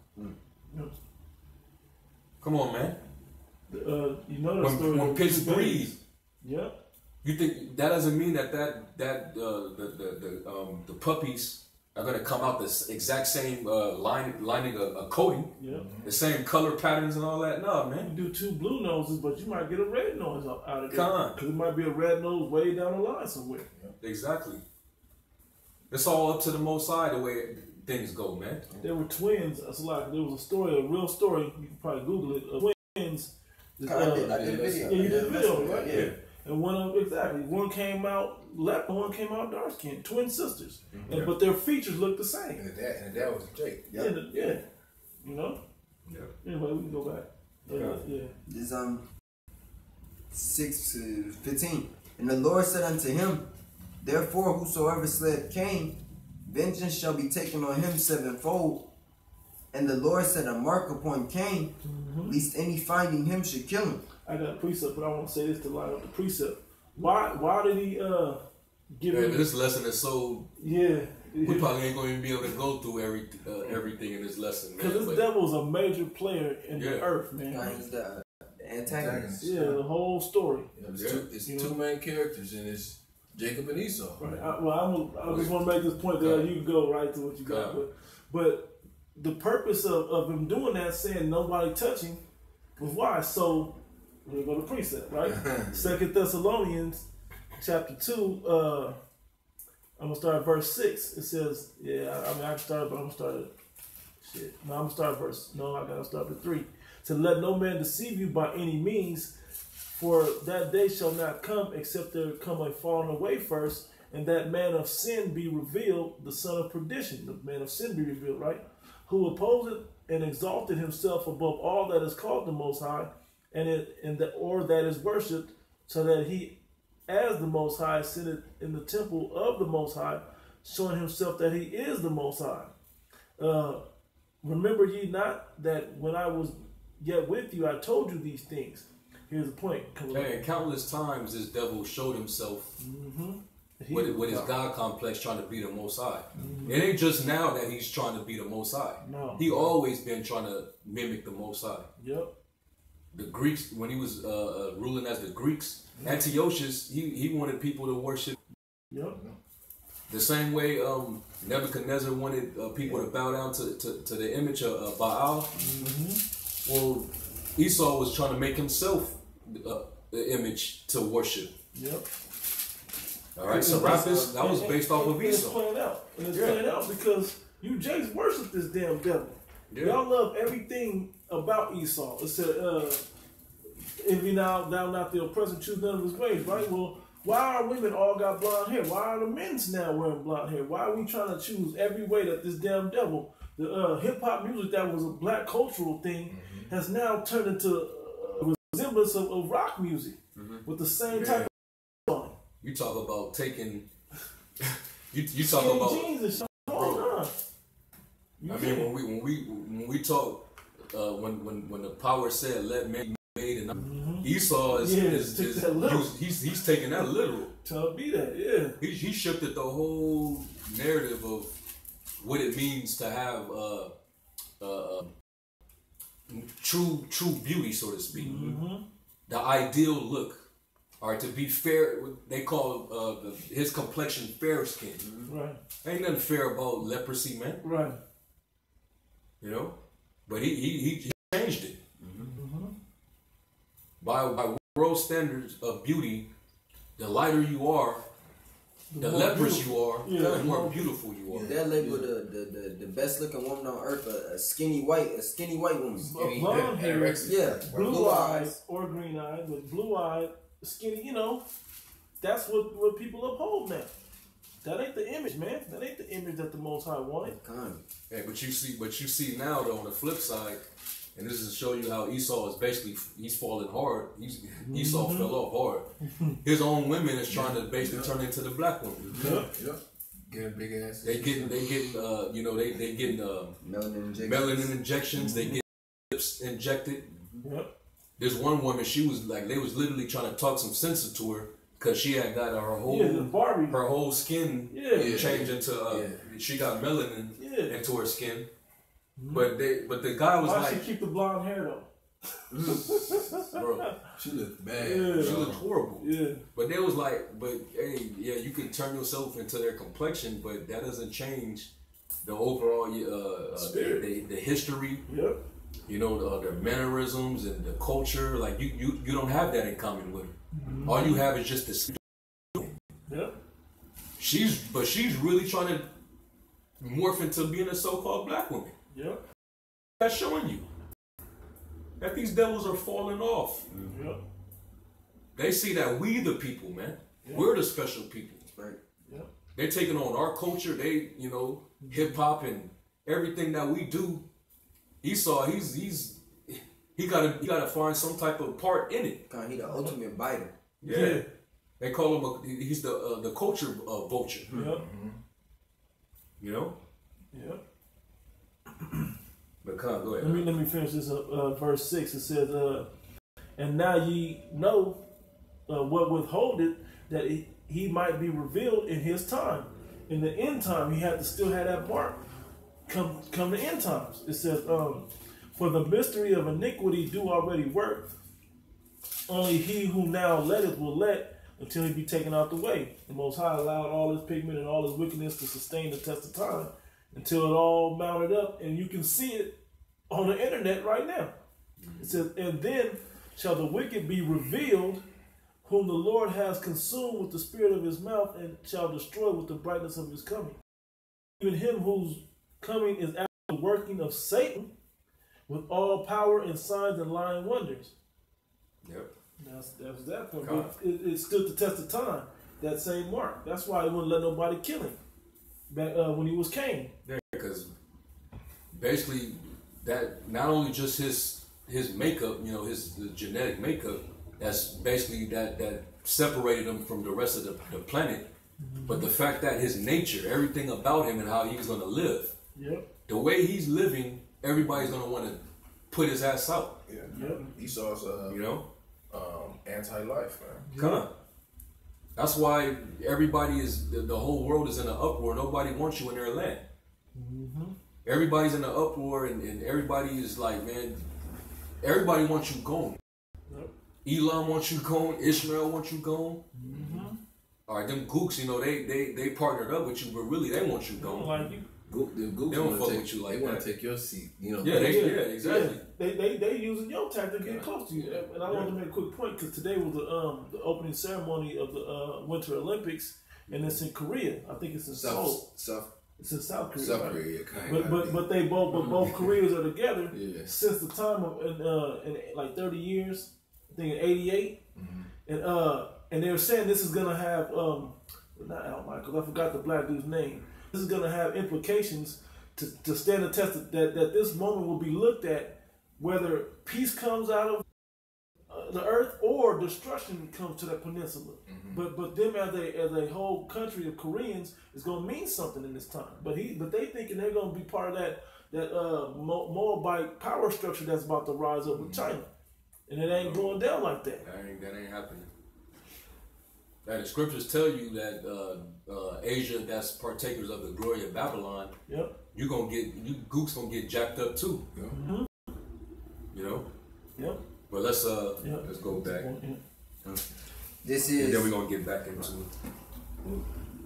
Come on, man. You know the story when pigs breathe. Yeah. You think that doesn't mean that the puppies are gonna come out the exact same lining a coating, the same color patterns and all that? No, man. You do two blue noses, but you might get a red nose out of it. Because it might be a red nose way down the line somewhere. Exactly. It's all up to the Most High the way things go, man. There were twins. It's like there was a real story. You can probably Google it. Twins. I did a video. Yeah, you did a video, right? Yeah. And one came out leopard, one came out dark skinned, twin sisters. But their features look the same. And that was Jake. Yeah. You know? Yeah. Anyway, we can go back. Yeah. This 6:15. And the Lord said unto him, therefore whosoever slayeth Cain, vengeance shall be taken on him sevenfold. And the Lord set a mark upon Cain, lest any finding him should kill him. I got a precept, but I want to say this to line up the precept. Why did he give him... This lesson is so... Yeah. We probably ain't going to be able to go through everything in this lesson, man. Because this devil's a major player in the earth, man. He's the antagonist. Yeah, the whole story. It's two main characters, and it's Jacob and Esau. Right. I just want to make this point that you can go right to what you got. But the purpose of him doing that, saying nobody touching, was why. So we're going to precept, right? 2 Thessalonians chapter 2, I'm going to start at verse 6. It says, I can start, but I'm going to start at, I'm going to start at verse, I got to start at 3. To let no man deceive you by any means, for that day shall not come except there come a falling away first, and that man of sin be revealed, the son of perdition. The man of sin be revealed, right? Who opposed and exalted himself above all that is called the Most High, or that is worshipped, so that he, as the Most High, sitteth in the temple of the Most High, showing himself that he is the Most High. Remember ye not that when I was yet with you, I told you these things. Here's the point. Hey, countless times this devil showed himself with his God complex trying to be the Most High. It ain't just now that he's trying to be the Most High. No. He always been trying to mimic the Most High. Yep. The Greeks, when he was ruling as the Greeks, Antiochus, he wanted people to worship. Yep. The same way Nebuchadnezzar wanted people to bow down to the image of Baal. Well, Esau was trying to make himself the image to worship. Yep. All right, so Serapis, that was based off of Esau. It's playing out. And it's playing out because you Jakes worship this damn devil. Yeah. Y'all love everything about Esau. It said, if you thou not the oppressor, choose none of his ways, right? Well, why are women all got blonde hair? Why are the men's now wearing blonde hair? Why are we trying to choose every way that this damn devil, the hip-hop music that was a black cultural thing, has now turned into a resemblance of rock music with the same type of song. You talk about taking... you talk about... Jeans and shit. Hold on. I mean, when we talk, when the power said let man be made, and Esau he's taking that literal. Tell me that, yeah. He shifted the whole narrative of what it means to have true beauty, so to speak. The ideal look, or to be fair. They call his complexion fair skin. Right. Ain't nothing fair about leprosy, man. Right. You know, but he changed it. By world standards of beauty, the lighter you are, the leprous you are, the more beautiful you are. They're labeled the best looking woman on earth, a skinny white woman. Blonde hair, blue eyes or green eyes, with blue eyed, skinny. You know, that's what people uphold now. That ain't the image, man. That ain't the image that the Most High wanted. Hey, but you see now though on the flip side, And this is to show you how Esau is basically, he's falling hard. Esau fell off hard. His own women is trying to basically turn into the black woman. Yep. Getting big ass. They getting you know, they getting melanin injections. They get lips injected. Yep. There's one woman, she was like, they was literally trying to talk some sense into her because she had got her whole skin changed into she got melanin into her skin. But the guy was Why she keep the blonde hair though? Bro, she looked bad. Yeah. She looked horrible. Yeah. But they was like, but hey, yeah, you can turn yourself into their complexion, but that doesn't change the overall spirit, the history. Yep. You know, their mannerisms and the culture. Like you don't have that in common with her. All you have is just the. Yep. She's really trying to morph into being a so-called black woman. Yep. That's showing you that these devils are falling off. Yep. They see that we the people, man. Yep. We're the special people. Right. Yep. They're taking on our culture. They, you know, hip hop and everything that we do. Esau, he gotta find some type of part in it. He the ultimate biter. Yeah. They call him he's the culture vulture. Yep. You know. Yep. But go ahead. Let me finish this verse 6. It says, and now ye know what withholdeth, that he might be revealed in his time. In the end time, he had to still have that mark. Come the end times. It says, for the mystery of iniquity do already work. Only he who now letteth will let until he be taken out the way. The Most High allowed all his pigment and all his wickedness to sustain the test of time until it all mounted up, and you can see it on the internet right now. It says, and then shall the wicked be revealed, whom the Lord has consumed with the spirit of his mouth, and shall destroy with the brightness of his coming. Even him whose coming is after the working of Satan, with all power and signs and lying wonders. Yep. That's that point. It stood the test of time. That same mark. That's why he wouldn't let nobody kill him back when he was Cain. Yeah, because basically that not only just his makeup, you know, his genetic makeup, that's basically that separated him from the rest of the planet. But the fact that his nature, everything about him and how he was going to live, the way he's living, everybody's going to want to put his ass out. Yeah. Yep. Esau's you know, anti-life, man. Come on. That's why everybody is, the whole world is in an uproar. Nobody wants you in their land. Everybody's in an uproar, and everybody is like, man, everybody wants you gone. Elon wants you gone. Ishmael wants you gone. All right, them gooks, you know, they partnered up with you, but really they want you gone. Like you. The gooks they don't fuck with you like they that. want to take your seat, you know. Yeah, exactly. Yeah. They using your tactic to get close to you. And I want to make a quick point, because today was the opening ceremony of the Winter Olympics, and it's in Korea. I think it's in Seoul. It's in South Korea. South Korea, but they both Koreas are together since the time of in like 30 years. I think in '88, and they were saying this is gonna have not Al Michael, I forgot the black dude's name. This is gonna have implications to stand the test that this moment will be looked at, whether peace comes out of the earth or destruction comes to that peninsula. But them as a whole country of Koreans is gonna mean something in this time. But they thinking they're gonna be part of that Moabite power structure that's about to rise up with China, and it ain't going down like that. That ain't happening. The scriptures tell you that Asia, that's partakers of the glory of Babylon. You gooks gonna get jacked up too. You know. But let's go back. This is. And then we're gonna get back into it.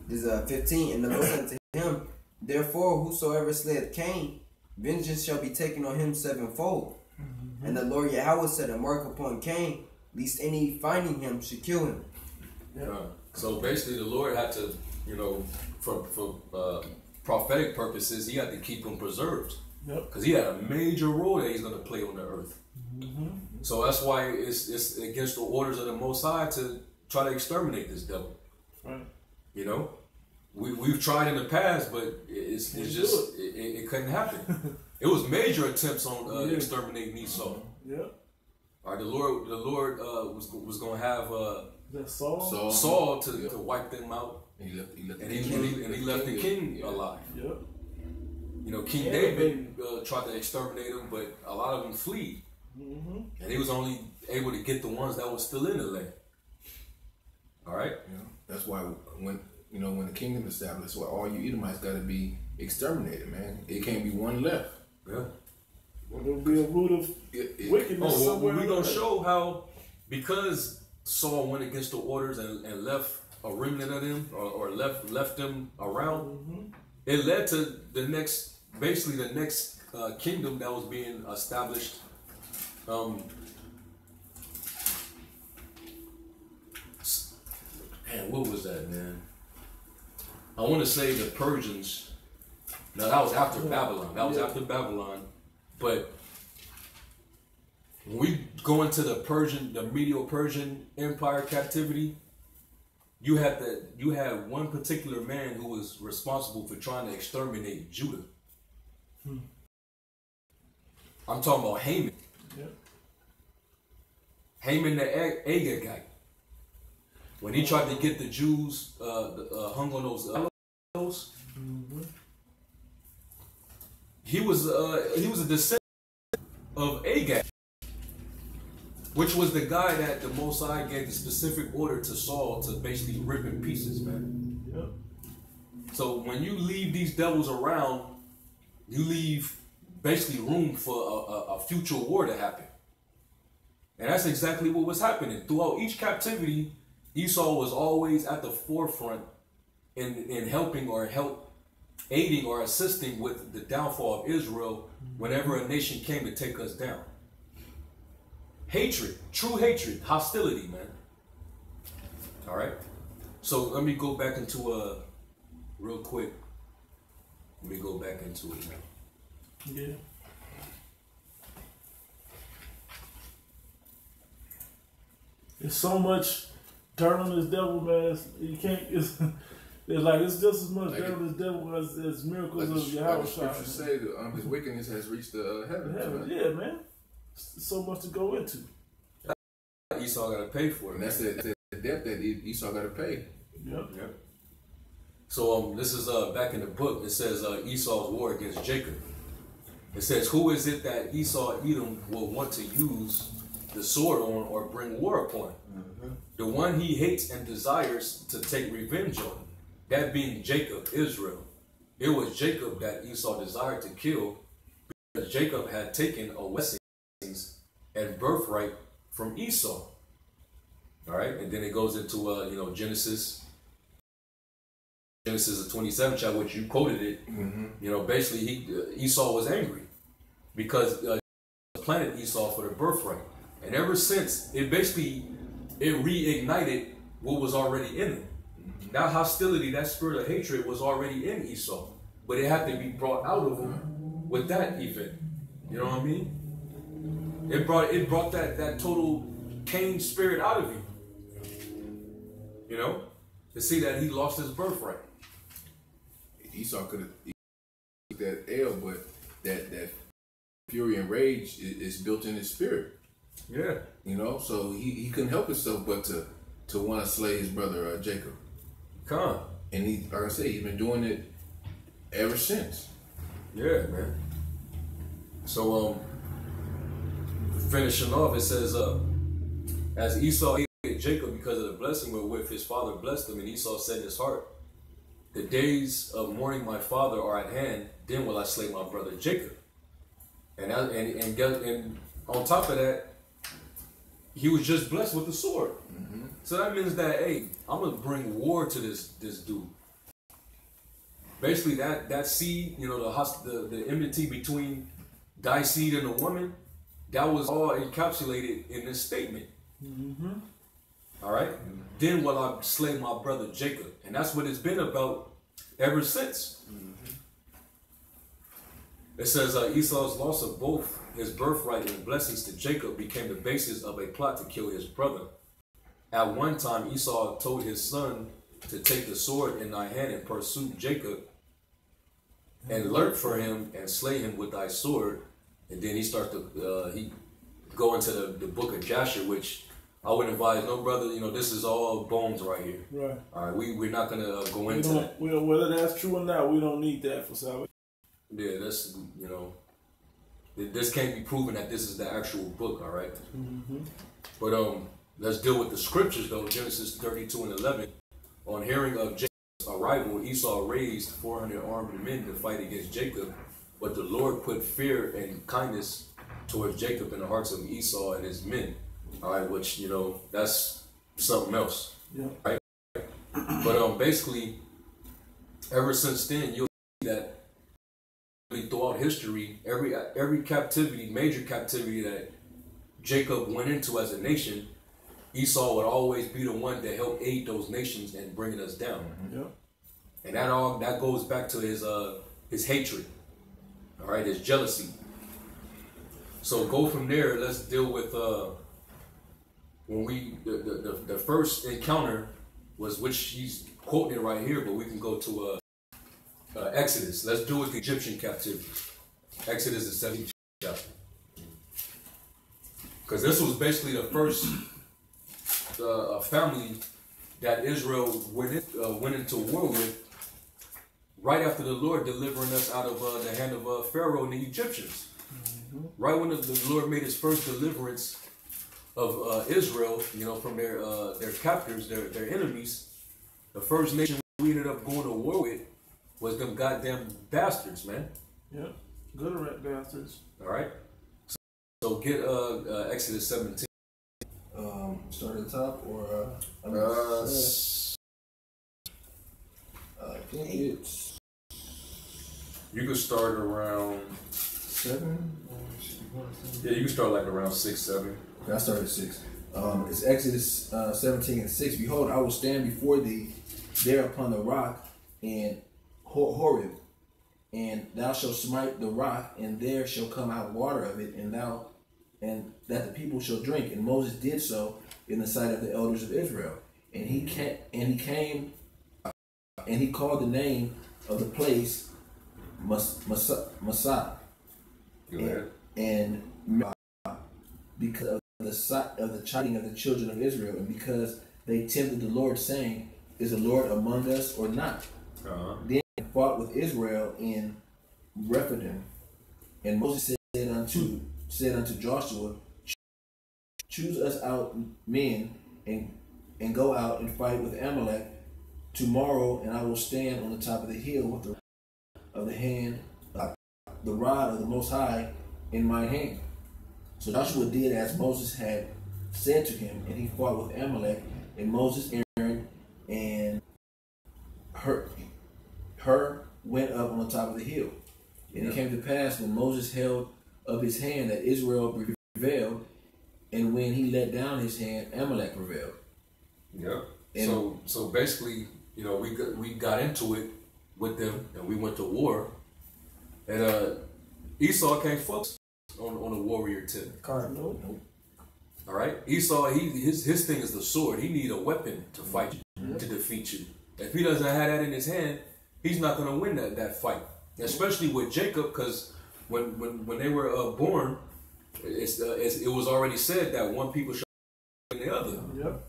This is 15, and the Lord said to him, therefore whosoever slayeth Cain, vengeance shall be taken on him sevenfold. And the Lord Yahweh set a mark upon Cain, lest any finding him should kill him. So basically, the Lord had to, you know, for prophetic purposes, he had to keep him preserved, because he had a major role that he's going to play on the earth. So that's why it's against the orders of the Most High to try to exterminate this devil. You know, we've tried in the past, but it couldn't happen. It was major attempts on exterminating Esau. Yeah. All right, the Lord was going to have that Saul? Saul to wipe them out, and he left the king alive. Yep. You know, King David tried to exterminate them, but a lot of them fled. And he was only able to get the ones that were still in the land. All right? That's why when the kingdom is established, why all you Edomites got to be exterminated, man. It can't be one left. Yeah. Well, there'll be a root of wickedness somewhere. We're going to show how, because Saul went against the orders and left a remnant of them, or left them around, it led to the next kingdom that was being established. Man, what was that, man? I want to say the Persians. No, that was after Babylon. That was after Babylon. But when we go into the Medo-Persian Empire captivity, you had one particular man who was responsible for trying to exterminate Judah. I'm talking about Haman. Yeah. Haman the Agagite. When he tried to get the Jews hung on those gallows, he was a descendant of Agag, which was the guy that the Most High gave the specific order to Saul to basically rip in pieces, man. Yep. So when you leave these devils around, you leave basically room for a future war to happen. And that's exactly what was happening. Throughout each captivity, Esau was always at the forefront in helping or aiding or assisting with the downfall of Israel whenever a nation came to take us down. Hatred, true hatred, hostility, man. All right. So let me go back into real quick. Let me go back into it now. Yeah. There's so much dirt on this devil, man. You can't. It's just as much dirt on this devil as miracles of Yahweh. Like the scriptures say, his wickedness has reached the heavens. Yeah, man. So much to go into. Esau got to pay for it. And that's the debt that Esau got to pay. Yep. So this is back in the book. It says Esau's war against Jacob. It says, who is it that Esau Edom will want to use the sword on or bring war upon? The one he hates and desires to take revenge on. That being Jacob, Israel. It was Jacob that Esau desired to kill because Jacob had taken away blessings and birthright from Esau. All right, and then it goes into Genesis the 27th chapter, which you quoted it. Basically Esau was angry because planted Esau for the birthright, and ever since it reignited what was already in him. That hostility, that spirit of hatred was already in Esau, but it had to be brought out of him with that event. You know what I mean? It brought that total Cain spirit out of him. To see that he lost his birthright. Esau could have that L, but that fury and rage is built in his spirit. Yeah. So he couldn't help himself but to want to slay his brother Jacob. Come. And he, like I said, he's been doing it ever since. Yeah, man. So finishing off, it says as Esau hated Jacob because of the blessing wherewith his father blessed him, and Esau said in his heart, the days of mourning my father are at hand, then will I slay my brother Jacob. And on top of that, he was just blessed with the sword. So that means that, hey, I'm gonna bring war to this dude. Basically, that seed, the enmity between thy seed and the woman, that was all encapsulated in this statement. All right. Then will I slay my brother Jacob, and that's what it's been about ever since. It says Esau's loss of both his birthright and blessings to Jacob became the basis of a plot to kill his brother. At one time, Esau told his son to take the sword in thy hand and pursue Jacob, and lurk for him and slay him with thy sword. And then he starts to he go into the book of Joshua, which I would advise no brother. You know, this is all bones right here. Right. All right. We're not gonna go into that. Whether that's true or not, we don't need that for salvation. Yeah, that's, you know, this can't be proven that this is the actual book. All right. But let's deal with the scriptures though. Genesis 32:11. On hearing of Jacob's arrival, Esau raised 400 armed men to fight against Jacob, but the Lord put fear and kindness towards Jacob in the hearts of Esau and his men. All right, which, you know, that's something else. Yeah. Right. But basically, ever since then, you'll see that throughout history, every captivity, major captivity that Jacob went into as a nation, Esau would always be the one that helped aid those nations in bringing us down. Yeah. And that goes back to his hatred, all right, his jealousy. So go from there. Let's deal with when the first encounter was, which he's quoting it right here, but we can go to Exodus. Let's deal with the Egyptian captivity. Exodus the 17th chapter, because this was basically the first family that Israel went into war with right after the Lord delivering us out of the hand of Pharaoh and the Egyptians. Right when the Lord made his first deliverance of Israel, you know, from their captors, their enemies, the first nation we ended up going to war with was them goddamn bastards, man. Yeah, good rat bastards. All right. So get Exodus 17. Start at the top, or I think it's you could start around 7. Yeah, you can start like around 6, 7. I started at 6. It's Exodus 17:6. Behold, I will stand before thee there upon the rock in Horeb, and thou shalt smite the rock, and there shall come out water of it, and that the people shall drink. And Moses did so in the sight of the elders of Israel. And he came, and he called the name of the place Massah. And because of the chiding of the children of Israel, and because they tempted the Lord, saying, "Is the Lord among us or not?" Then he fought with Israel in Rephidim. And Moses said unto Joshua, "Choose us out men and go out and fight with Amalek tomorrow, and I will stand on the top of the hill with the rod of the Most High in my hand." So Joshua did as Moses had said to him, and he fought with Amalek. And Moses, Aaron, and Hur went up on the top of the hill. And it came to pass, when Moses held up his hand, that Israel prevailed, and when he let down his hand, Amalek prevailed. Yeah. So basically, you know, we got into it with them, and we went to war, and Esau can't focus on a warrior tip. Nope. All right, Esau, his thing is the sword. He need a weapon to fight you, to defeat you. If he doesn't have that in his hand, he's not going to win that fight. Especially with Jacob, because when they were born, it was already said that one people shall win the other. Yep.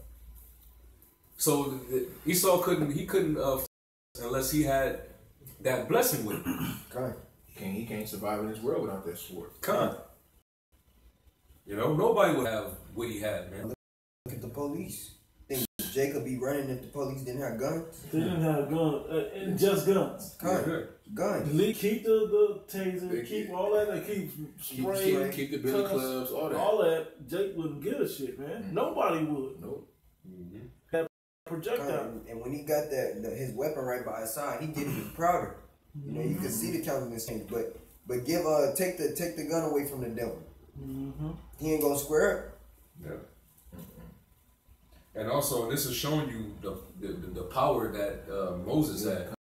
So Esau couldn't unless he had that blessing with him. He can't survive in this world without that sword. You know, nobody would have what he had, man. Look at the police. Think Jacob be running if the police didn't have guns? They didn't have guns, and just guns. Guns. Keep the taser, keep all that, keep spraying, keep the billy clubs, all that. All that. Jake wouldn't give a shit, man. Nobody would. Nope. That projectile. And when he got his weapon right by his side, he get even prouder. You know, you can see the countenance change, but take the gun away from the devil. He ain't gonna square up. Yeah. And also, this is showing you the power that Moses had,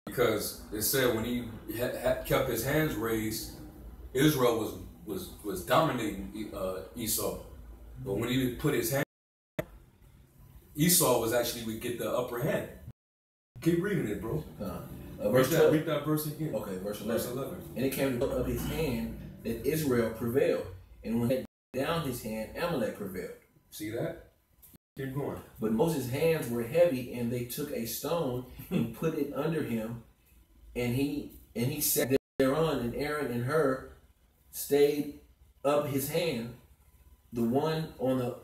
because it said when he kept his hands raised, Israel was dominating Esau, but when he put his hand, Esau would get the upper hand. Keep reading it, bro. Verse 12. Read that verse again. Okay, verse 11. Verse 11. And it came up his hand that Israel prevailed, and when he let down his hand, Amalek prevailed. See that? Keep going. But Moses' hands were heavy, and they took a stone and put it under him, and he sat thereon, and Aaron and Hur stayed up his hand, the one on the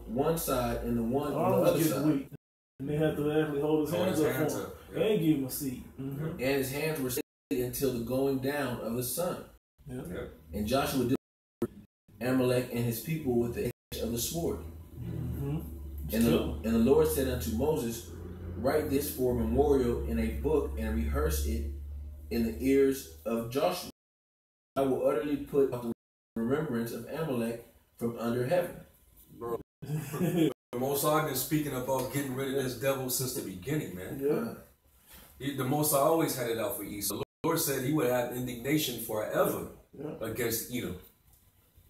one side and the one on the other side. Weak. And they had to actually hold his hands up for him and give him a seat. Mm-hmm. And his hands were steady until the going down of the sun. Yep. Yep. And Joshua did Amalek and his people with the edge of the sword. Mm-hmm. And the Lord said unto Moses, write this for a memorial in a book and rehearse it in the ears of Joshua. I will utterly put off the remembrance of Amalek from under heaven. Bro, the Most High been speaking about getting rid of this devil since the beginning, man. Yeah. The Most High always had it out for Esau. The Lord said he would have indignation forever against Edom.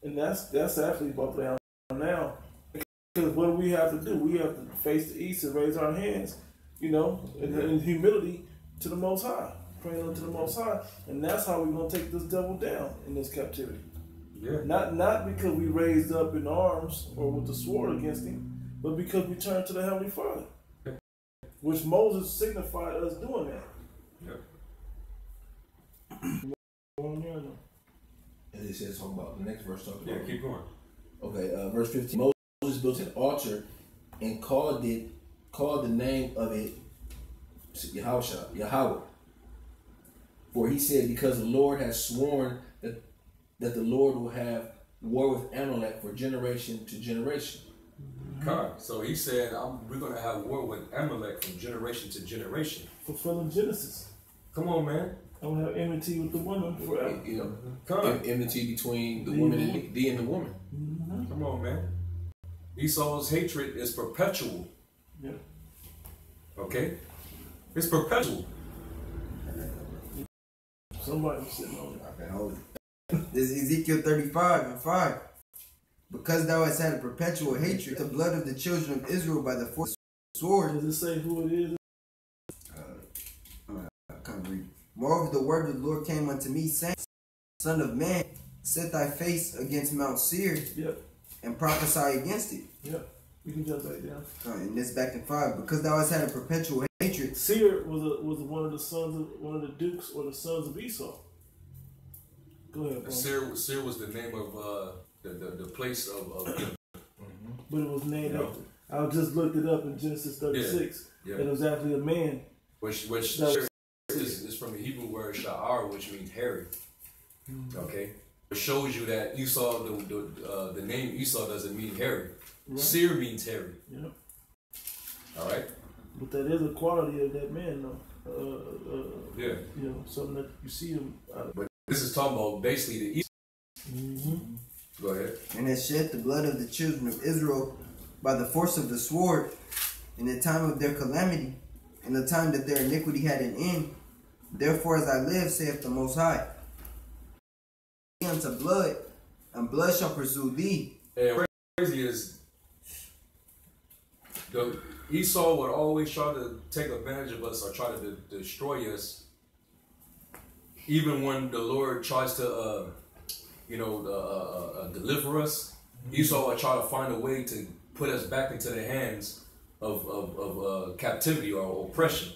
And that's actually about to happen now. Because what do we have to do? We have to face the east and raise our hands, in humility to the Most High, praying unto the Most High, and that's how we're gonna take this devil down in this captivity. Yeah. Not because we raised up in arms or with the sword against him, but because we turned to the Heavenly Father, which Moses signified us doing that. Yeah. And it says talking about the next verse. Yeah, keep going. Okay, verse 15. Moses built an altar and called the name of it Yahweh. For he said, because the Lord has sworn that the Lord will have war with Amalek for generation to generation. God. So he said, we're going to have war with Amalek from generation to generation. Fulfilling Genesis. Come on, man. I'm going to have enmity with the woman forever. Enmity between the woman and the woman. Mm-hmm. Come on, man. Esau's hatred is perpetual. Yeah. Okay? It's perpetual. Somebody was sitting on it. I can hold it. This is Ezekiel 35:5. Because thou hast had a perpetual hatred, the blood of the children of Israel by the force of the sword. Does it say who it is? I can't read. Moreover, the word of the Lord came unto me, saying, Son of man, set thy face against Mount Seir, and prophesy against it. Yep. You can jump back down. And this back in 5. Because thou hast had a perpetual hatred. Seir was one of the sons of one of the dukes or the sons of Esau. Go ahead, bro. Seir was the name of the place of But it was named after. I just looked it up in Genesis 36. Yeah. And it was actually a man. Which is from the Hebrew word sha'ar, which means hairy. Okay? It shows you that Esau, the name Esau doesn't mean hairy. Right. Seir means hairy. Yep. Alright? But that is a quality of that man, though. Yeah. Something that you see him out of. But this is talking about basically the East. Mm-hmm. Go ahead. And has shed the blood of the children of Israel by the force of the sword in the time of their calamity, in the time that their iniquity had an end. Therefore, as I live, saith the Most High, unto blood, and blood shall pursue thee. And crazy is, Esau would always try to take advantage of us or try to destroy us, even when the Lord tries to, deliver us. Esau would try to find a way to put us back into the hands of captivity or oppression.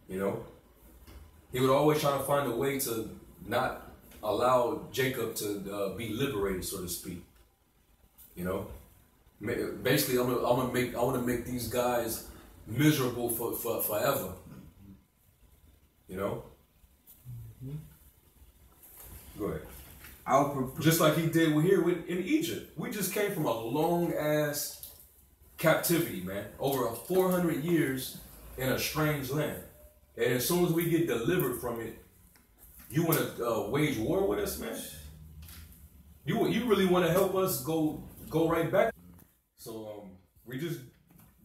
He would always try to find a way to not allow Jacob to be liberated, so to speak. Basically, I want to make these guys miserable for forever. Go ahead. Just like he did here in Egypt. We just came from a long ass captivity, man. Over 400 years in a strange land. And as soon as we get delivered from it, you want to wage war with us, man? You really want to help us go right back? So we just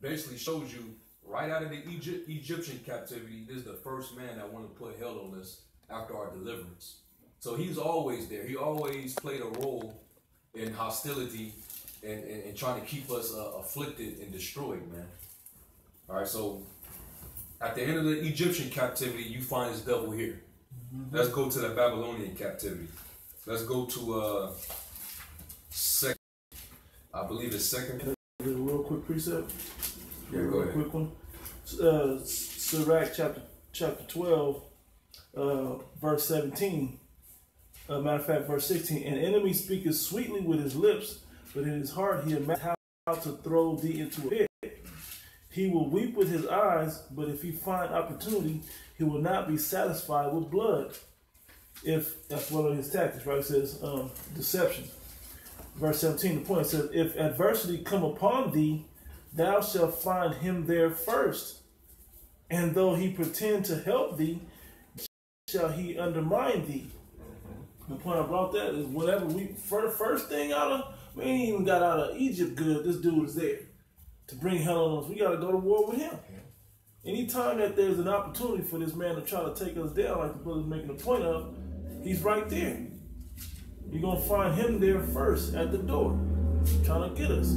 basically showed you right out of the Egyptian captivity, this is the first man that want to put hell on us after our deliverance. So he's always there. He always played a role in hostility and trying to keep us afflicted and destroyed, man. All right, so at the end of the Egyptian captivity, you find this devil here. Let's go to the Babylonian captivity. Let's go to second. I believe it's second. Can I do a real quick precept? Yeah, go ahead. Quick one. Sirach chapter 12, verse 17. Matter of fact, verse 16. An enemy speaketh sweetly with his lips, but in his heart he imagines how to throw thee into a pit. He will weep with his eyes, but if he find opportunity, he will not be satisfied with blood. If that's one of his tactics, right? It says deception. Verse 17, the point says, if adversity come upon thee, thou shalt find him there first. And though he pretend to help thee, shall he undermine thee. The point I brought that is whenever first thing we ain't even got out of Egypt good, this dude is there to bring hell on us. We got to go to war with him. Anytime that there's an opportunity for this man to try to take us down, like the brother's making a point of, he's right there. You're going to find him there first at the door, trying to get us.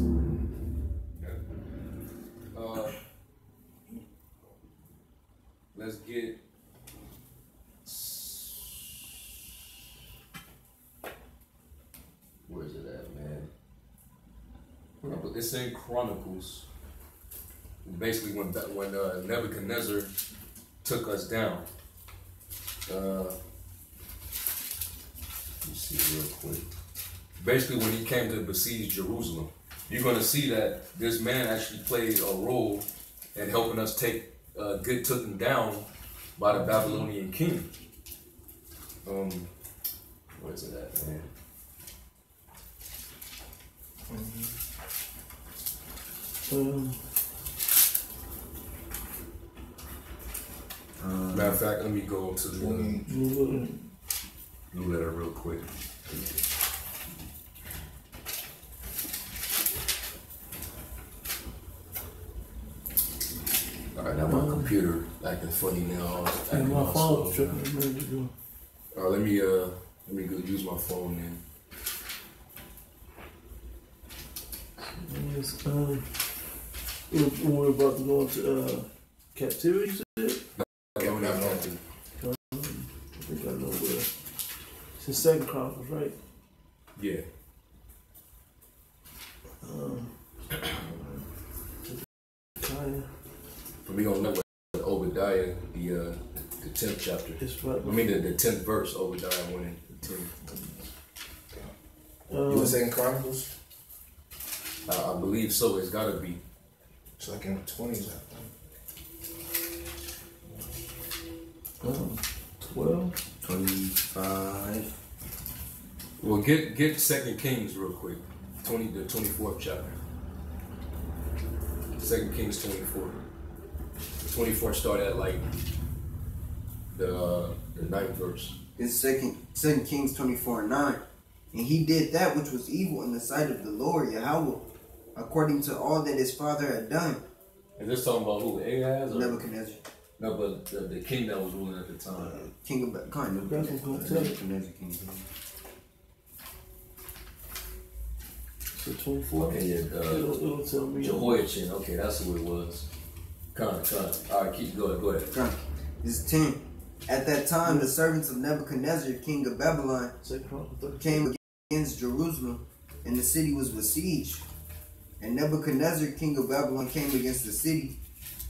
Let's get... Where's it at, man? It's in Chronicles. Basically, when Nebuchadnezzar took us down. Let me see real quick. Basically, when he came to besiege Jerusalem, you're going to see that this man actually played a role in helping us get taken down by the Babylonian king. Where's it at, man? Matter of fact, let me go to the new letter real quick. Alright, now my computer acting funny now. And my phone's tripping. Alright, let me go use my phone then. Yes, we're about to go into captivity. Yeah, we're not going to. I think I know where. It's in Second Chronicles, right? Yeah. We're going to know what Obadiah, the 10th chapter. It's right. I mean, the 10th verse, Obadiah 1 and 10. You were saying Chronicles? I believe so. It's got to be. It's like in the 20s, I think. 12, 25. Well, get 2 Kings real quick. The 24th chapter. 2 Kings 24. The 24th start at like the 9th verse. It's 2 Kings 24:9. And he did that which was evil in the sight of the Lord Yahweh, according to all that his father had done. And this talking about who? Ahaz? Or? Nebuchadnezzar. No, but the king that was ruling at the time. King of kind of Nebuchadnezzar king. So 24. Okay, yeah. It'll tell me. Jehoiachin. Okay, that's who it was. Con. All right, keep going. Go ahead. Con. This is 10. At that time, the servants of Nebuchadnezzar, king of Babylon, came against Jerusalem, and the city was besieged. And Nebuchadnezzar, king of Babylon, came against the city,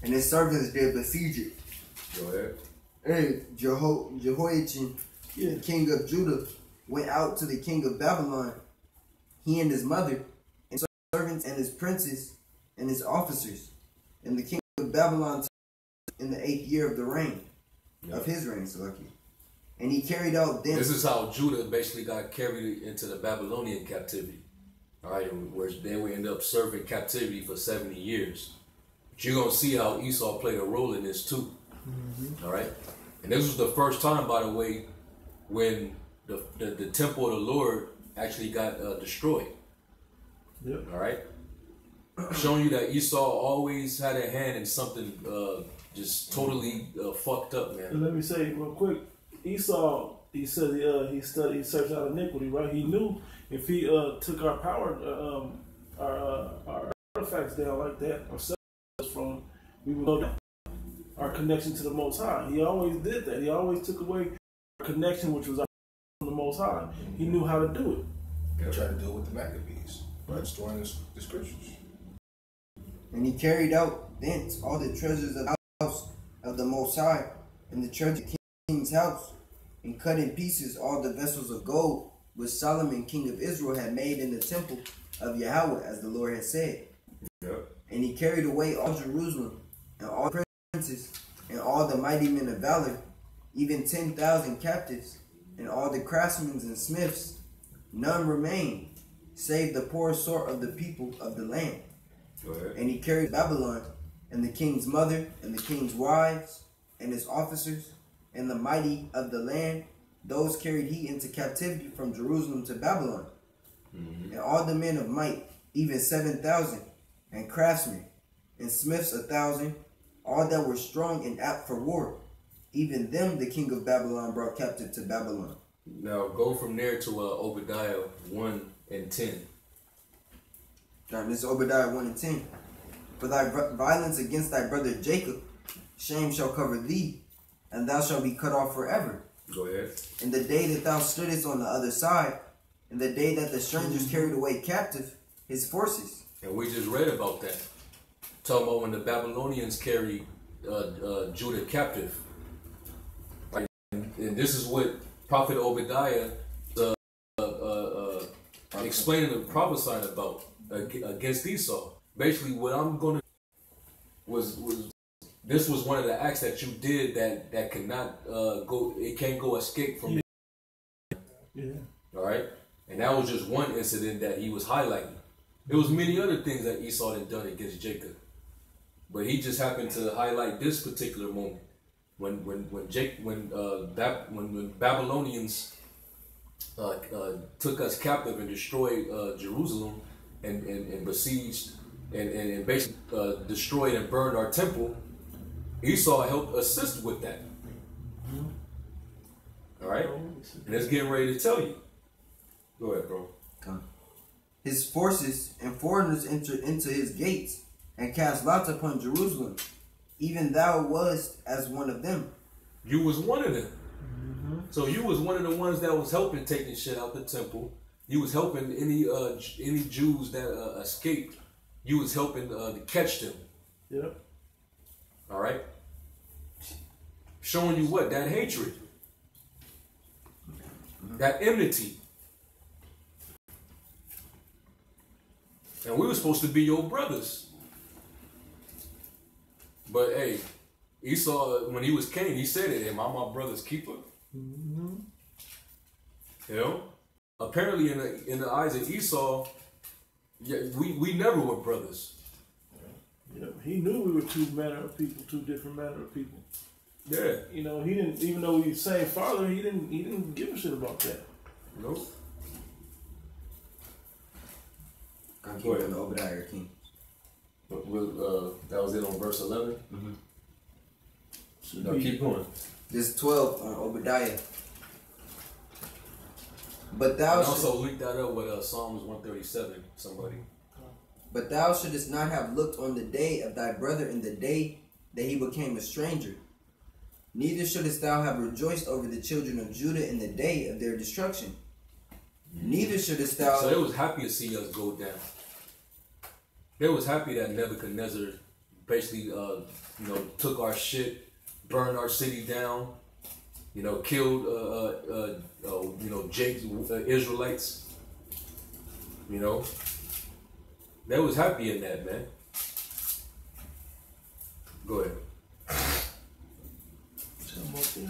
and his servants did besiege it. Go ahead. And Jehoiachin, king of Judah, went out to the king of Babylon, he and his mother, and servants and his princes and his officers. And the king of Babylon in the 8th year of the reign, of his reign, so lucky. And he carried out them. This is how Judah basically got carried into the Babylonian captivity. All right, where then we end up serving captivity for 70 years. But you're going to see how Esau played a role in this too. All right. And this was the first time, by the way, when the temple of the Lord actually got destroyed. Yep. All right. Showing you that Esau always had a hand in something just totally fucked up, man. And let me say real quick, Esau, he said he searched out iniquity, right? He knew if he took our power, our artifacts down like that, or separated us from, we would know our connection to the Most High. He always did that. He always took away our connection, which was from the Most High. He knew how to do it. He tried to do it with the Maccabees by destroying the scriptures. And he carried out thence all the treasures of the house of the Most High, and the treasure of the king's house, and cut in pieces all the vessels of gold which Solomon king of Israel had made in the temple of Yahweh, as the Lord had said. Yep. And he carried away all Jerusalem, and all princes, and all the mighty men of valor, even 10,000 captives, and all the craftsmen and smiths. None remained, save the poor sort of the people of the land. Go ahead. And he carried Babylon, and the king's mother, and the king's wives, and his officers, and the mighty of the land. Those carried he into captivity from Jerusalem to Babylon. And all the men of might, even 7,000, and craftsmen, and smiths 1,000, all that were strong and apt for war. Even them the king of Babylon brought captive to Babylon. Now go from there to Obadiah 1 and 10. Now this is Obadiah 1 and 10. For thy violence against thy brother Jacob, shame shall cover thee, and thou shalt be cut off forever. Go ahead. In the day that thou stoodest on the other side, in the day that the strangers carried away captive his forces. And we just read about that. Talking about when the Babylonians carried Judah captive. And this is what Prophet Obadiah explaining and prophesying about against Esau. Basically, what I'm going to was this was one of the acts that you did that cannot go. It can't go escape from it. Yeah. All right, and that was just one incident that he was highlighting. There was many other things that Esau had done against Jacob, but he just happened to highlight this particular moment when Babylonians took us captive and destroyed Jerusalem and besieged and basically destroyed and burned our temple. Esau helped assist with that. All right, and it's getting ready to tell you. Go ahead, bro. Come. His forces and foreigners entered into his gates and cast lots upon Jerusalem. Even thou wast as one of them. You was one of them. So you was one of the ones that was helping taking shit out the temple. You was helping any Jews that escaped. You was helping to catch them. Yep. All right. Showing you what? That hatred. That enmity. And we were supposed to be your brothers. But hey, Esau, when he was king, he said it, am I my brother's keeper? You know? Apparently in the eyes of Esau, yeah, we never were brothers. Yeah, he knew we were two different manner of people. Yeah. You know, he didn't, even though we same father, he didn't give a shit about that. Nope. I'm keeping the Obadiah king. That was it on verse 11? No, keep going. This 12 on Obadiah. But thou also link that up with Psalms 137, somebody. But thou shouldest not have looked on the day of thy brother in the day that he became a stranger. Neither shouldest thou have rejoiced over the children of Judah in the day of their destruction. Neither shouldest thou... So they was happy to see us go down. They was happy that Nebuchadnezzar basically, took our shit, burned our city down, killed, Jake's Israelites. They was happy in that, man. Go ahead.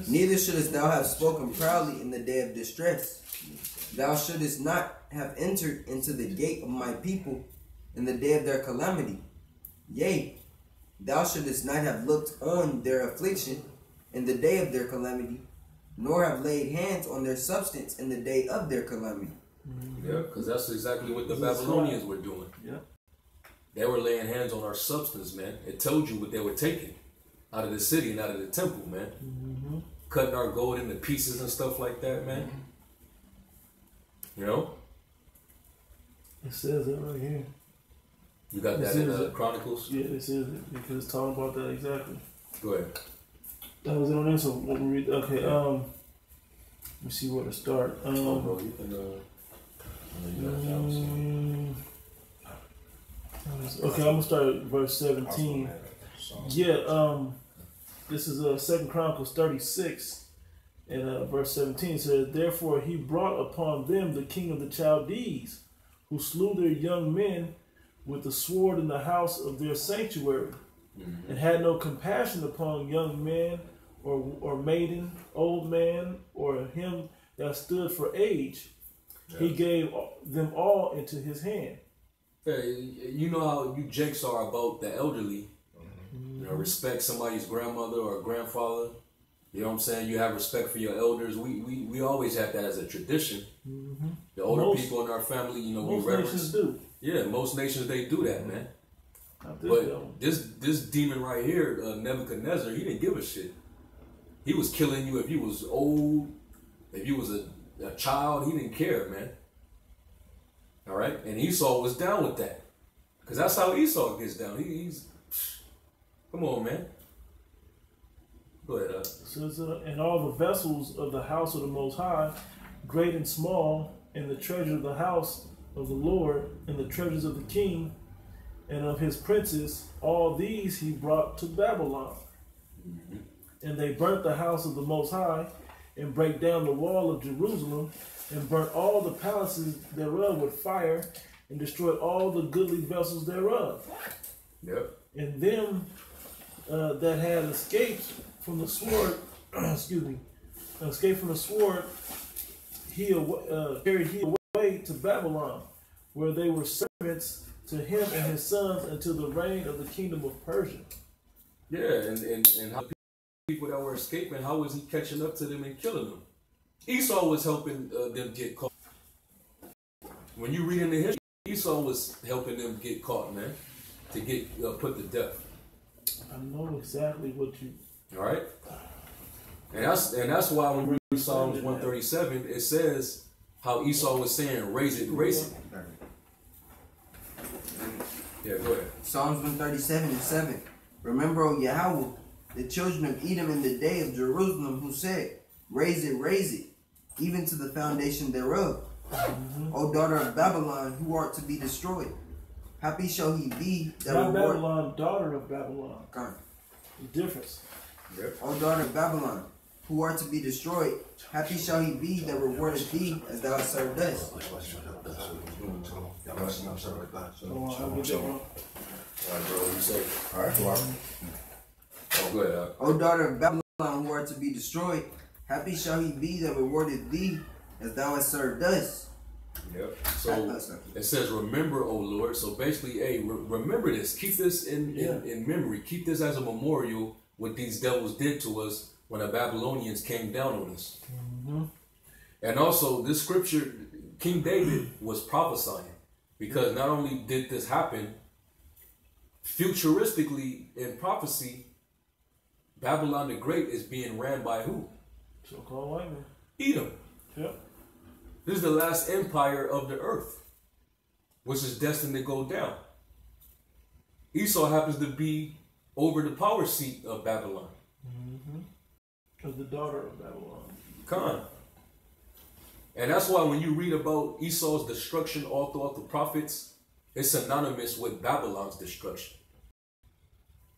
Neither shouldest thou have spoken proudly in the day of distress. Thou shouldest not have entered into the gate of my people in the day of their calamity. Yea, thou shouldest not have looked on their affliction in the day of their calamity, nor have laid hands on their substance in the day of their calamity. Yeah, because that's exactly what the Babylonians were doing. Yeah. They were laying hands on our substance, man. It told you what they were taking out of the city and out of the temple, man. Cutting our gold into pieces and stuff like that, man. It says it right here. You got that in Chronicles? Yeah, this is it because it's talking about that exactly. Go ahead. That was it on this. So what we read? Okay. Let me see where to start. Bro, you can. Okay, I'm gonna start at verse 17. Yeah. This is 2 Chronicles 36. And verse 17 says, "Therefore he brought upon them the king of the Chaldees, who slew their young men with the sword in the house of their sanctuary, and had no compassion upon young men or maiden, old man, or him that stood for age. Yeah. He gave them all into his hand." Hey, you know how you jakes are about the elderly. You know, respect somebody's grandmother or grandfather. You know what I'm saying? You have respect for your elders. We always have that as a tradition. The older people in our family, you know, we reverence. Most nations do. Yeah, most nations, they do that, man. But this demon right here, Nebuchadnezzar, he didn't give a shit. He was killing you if you was old, if you was a child. He didn't care, man. All right? And Esau was down with that. Because that's how Esau gets down. He's come on, man. Go ahead. It says, "And all the vessels of the house of the Most High, great and small, and the treasure of the house of the Lord, and the treasures of the king, and of his princes, all these he brought to Babylon. And they burnt the house of the Most High, and brake down the wall of Jerusalem, and burnt all the palaces thereof with fire, and destroyed all the goodly vessels thereof. Yep. And them that had escaped from the sword, escaped from the sword, carried he away to Babylon, where they were servants to him and his sons until the reign of the kingdom of Persia." Yeah, and how people that were escaping, how was he catching up to them and killing them? Esau was helping them get caught. When you read in the history, Esau was helping them get caught, man, to get put to death. I know exactly what you. All right, and that's why when we read Psalms 137, it says how Esau was saying, "Raise it, raise it." Yeah, go ahead. Psalms 137:7. "Remember, O Yahweh, the children of Edom in the day of Jerusalem, who said, raise it, even to the foundation thereof. O daughter of Babylon, who art to be destroyed. Happy shall he be that not Babylon, daughter of Babylon. God. The difference. Yep. O daughter of Babylon, who art to be destroyed. Happy shall he be that rewardeth thee as thou hast served us." All right, bro, you say. All right, go on. Oh, go ahead. O daughter of Babylon, who art to be destroyed. Happy shall he be that rewardeth thee as thou hast served us. Yep. So it says, "Remember, O Lord." So basically, hey, remember this. Keep this in memory. Keep this as a memorial. What these devils did to us when the Babylonians came down on us. And also, this scripture, King David was prophesying, because not only did this happen, futuristically in prophecy, Babylon the Great is being ran by who? So-called white man. Edom. Yep. This is the last empire of the earth, which is destined to go down. Esau happens to be over the power seat of Babylon. As the daughter of Babylon. Khan. And that's why when you read about Esau's destruction all throughout the prophets, it's synonymous with Babylon's destruction.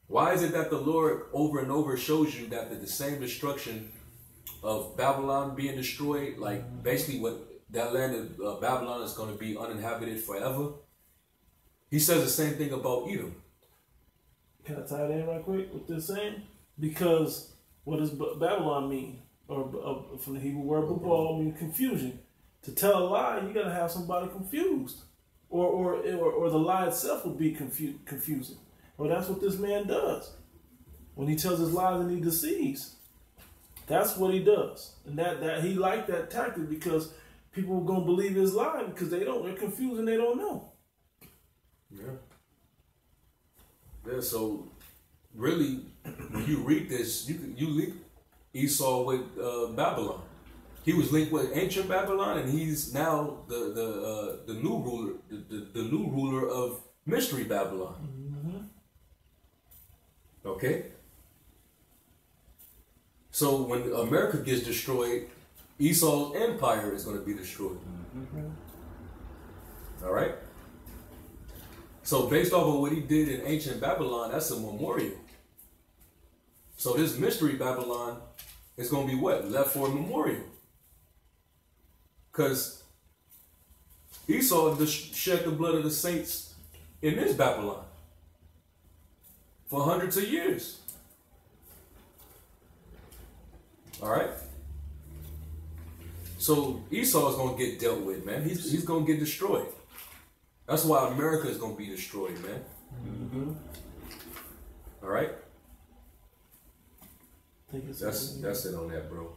Why is it that the Lord over and over shows you that the same destruction of Babylon being destroyed, like basically what that land of Babylon is going to be uninhabited forever? He says the same thing about Edom. Can I tie that in right quick with this saying? Because what does Babylon mean? Or from the Hebrew word Babal means confusion. To tell a lie, you got to have somebody confused, or the lie itself will be confusing. Well, that's what this man does when he tells his lies and he deceives. That's what he does, and that he liked that tactic because people are gonna believe his lie because they're confused and they don't know. Yeah. So really, when you read this, you link Esau with Babylon. He was linked with ancient Babylon, and he's now the new ruler, the new ruler of Mystery Babylon. Okay? So when America gets destroyed, Esau's empire is going to be destroyed. All right? So based off of what he did in ancient Babylon, that's a memorial. So this Mystery Babylon is going to be what? Left for a memorial. Because Esau shed the blood of the saints in this Babylon for hundreds of years. All right? So Esau is going to get dealt with, man. He's going to get destroyed. That's why America is going to be destroyed, man. All right? That's it on that, bro.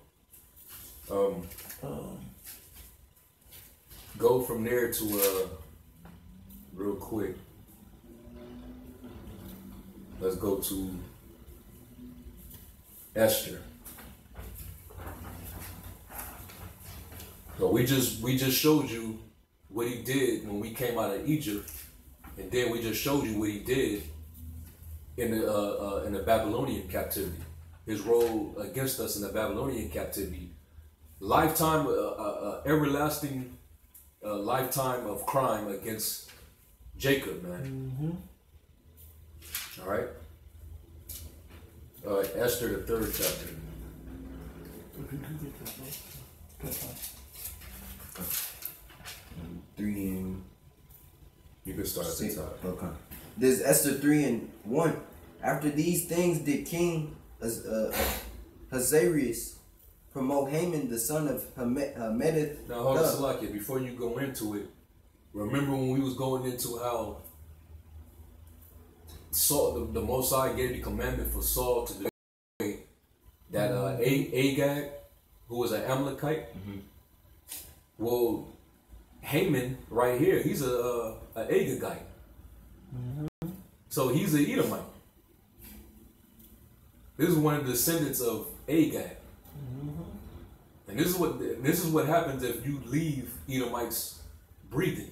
Go from there to real quick. Let's go to Esther. So we just showed you what he did when we came out of Egypt, and then we just showed you what he did in the Babylonian captivity. His role against us in the Babylonian captivity, lifetime, everlasting lifetime of crime against Jacob, man. All right. Esther, the 3rd chapter. Three and You can start at the top. Okay. This is Esther 3:1. After these things did King Ahasuerus promote Haman the son of Hammedatha. Now hold on, Salakia, before you go into it, remember when we was going into how Saul, the Most High gave the commandment for Saul to destroy that Agag, who was an Amalekite? Well, Haman right here, he's a Agagite. So he's an Edomite. This is one of the descendants of Agag. And this is what happens if you leave Edomites breathing.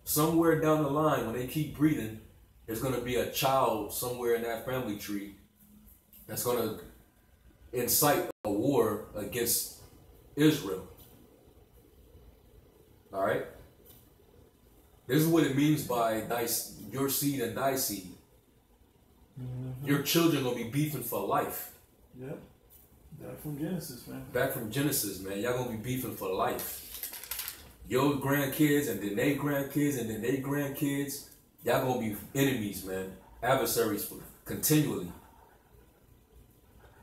Somewhere down the line, when they keep breathing, there's going to be a child somewhere in that family tree that's going to incite a war against Israel. All right? This is what it means by your seed and thy seed. Your children going to be beefing for life. Yep. Back from Genesis, man. Back from Genesis, man. Y'all going to be beefing for life. Your grandkids and then they grandkids and then they grandkids. Y'all going to be enemies, man. Adversaries continually.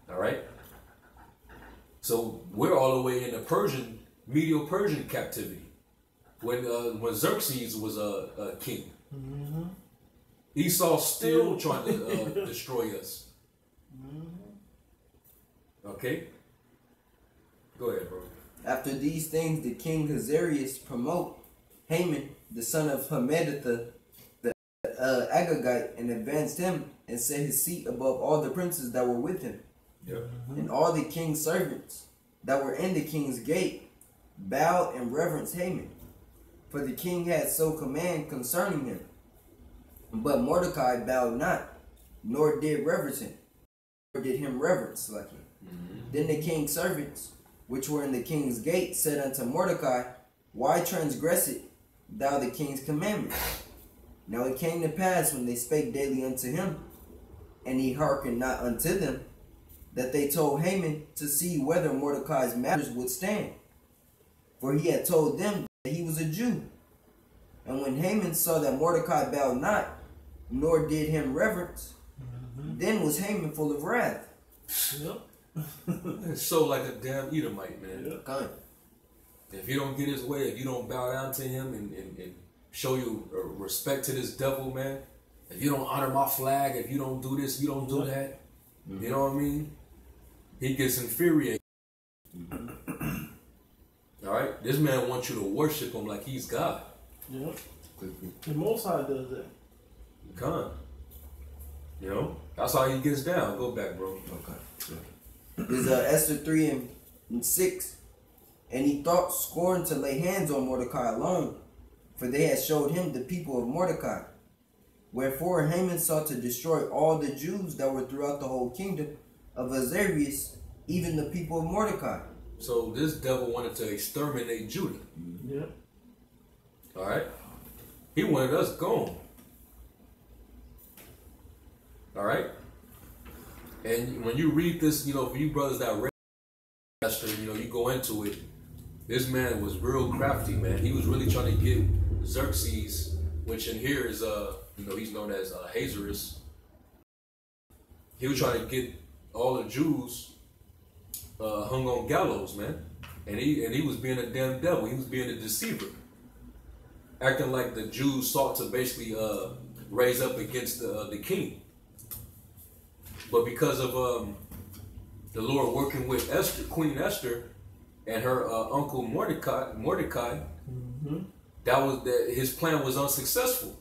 All right? So we're all the way in the Medo-Persian captivity. When Xerxes was a king. Esau still trying to destroy us. Okay? Go ahead, bro. After these things did King Ahasuerus promote Haman, the son of Hammedatha, the Agagite, and advanced him and set his seat above all the princes that were with him. And all the king's servants that were in the king's gate bowed and reverenced Haman, for the king had so command concerning him. But Mordecai bowed not, nor did reverence him, nor did him reverence like him. Then the king's servants, which were in the king's gate, said unto Mordecai, Why transgresseth thou the king's commandment? Now it came to pass, when they spake daily unto him, and he hearkened not unto them, that they told Haman to see whether Mordecai's matters would stand. For he had told them that he was a Jew. And when Haman saw that Mordecai bowed not, nor did him reverence, then was Haman full of wrath. It's so like a damn Edomite, man. God. If you don't get his way, if you don't bow down to him and show you respect to this devil, man, if you don't honor my flag, if you don't do this, you don't do that, you know what I mean? He gets infuriated. All right? This man wants you to worship him like he's God. Yeah. The Most High does that. Con. You know? That's how he gets down. Go back, bro. Okay. This is Esther 3:6. And he thought scorn to lay hands on Mordecai alone, for they had showed him the people of Mordecai, Wherefore Haman sought to destroy all the Jews that were throughout the whole kingdom of Ahasuerus, even the people of Mordecai. So this devil wanted to exterminate Judah. Yeah. All right. He wanted us gone. All right. And when you read this, for you brothers that read Esther, you go into it. This man was real crafty, man. He was really trying to get Xerxes, which in here is he's known as Ahasuerus. He was trying to get all the Jews hung on gallows, man. And he was being a damn devil. He was being a deceiver, acting like the Jews sought to basically raise up against the king. But because of the Lord working with Esther, Queen Esther, and her uncle Mordecai, his plan was unsuccessful,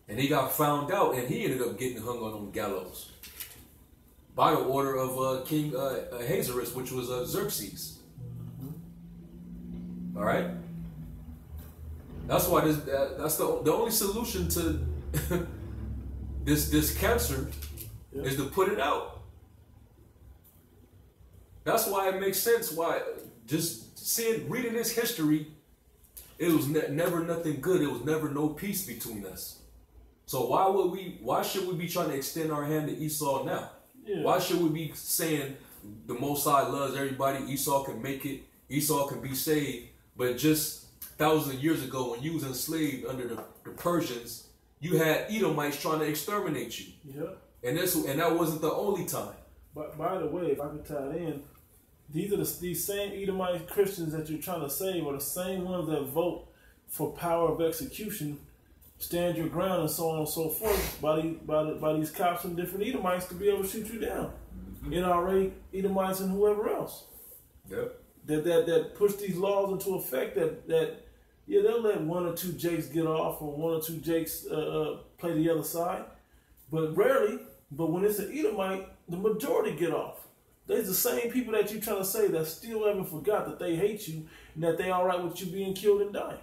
and he got found out, and he ended up getting hung on them gallows by the order of King Ahasuerus, which was Xerxes. All right, that's why that's the only solution to this cancer is to put it out. That's why it makes sense why just reading this history, it was never nothing good. It was never no peace between us. So why should we be trying to extend our hand to Esau now? Yeah. Why should we be saying the Most High loves everybody, Esau can make it, Esau can be saved, but just thousands of years ago when you was enslaved under the Persians, you had Edomites trying to exterminate you. Yeah. And that wasn't the only time. But by the way, if I could tie it in, these same Edomite Christians that you're trying to save are the same ones that vote for power of execution, stand your ground, and so on and so forth by these cops and different Edomites to be able to shoot you down. NRA, Edomites, and whoever else. Yep. That push these laws into effect that they'll let one or two jakes get off or one or two jakes play the other side, but rarely. But when it's an Edomite, the majority get off. There's the same people that you're trying to say that still haven't forgot that they hate you and that they all right with you being killed and dying.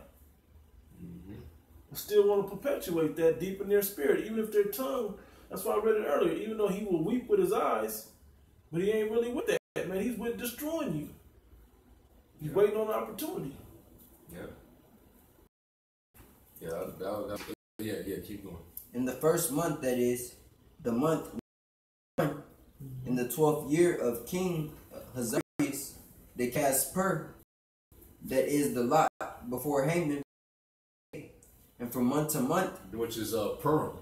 Still want to perpetuate that deep in their spirit, even if their tongue. That's why I read it earlier. Even though he will weep with his eyes, but he ain't really with that, man. He's with destroying you. He's waiting on an opportunity. Yeah, keep going. In the first month, that is, the month in the 12th year of King Ahasuerus, they cast pur, that is the lot, before Haman, and from month to month, which is Purim.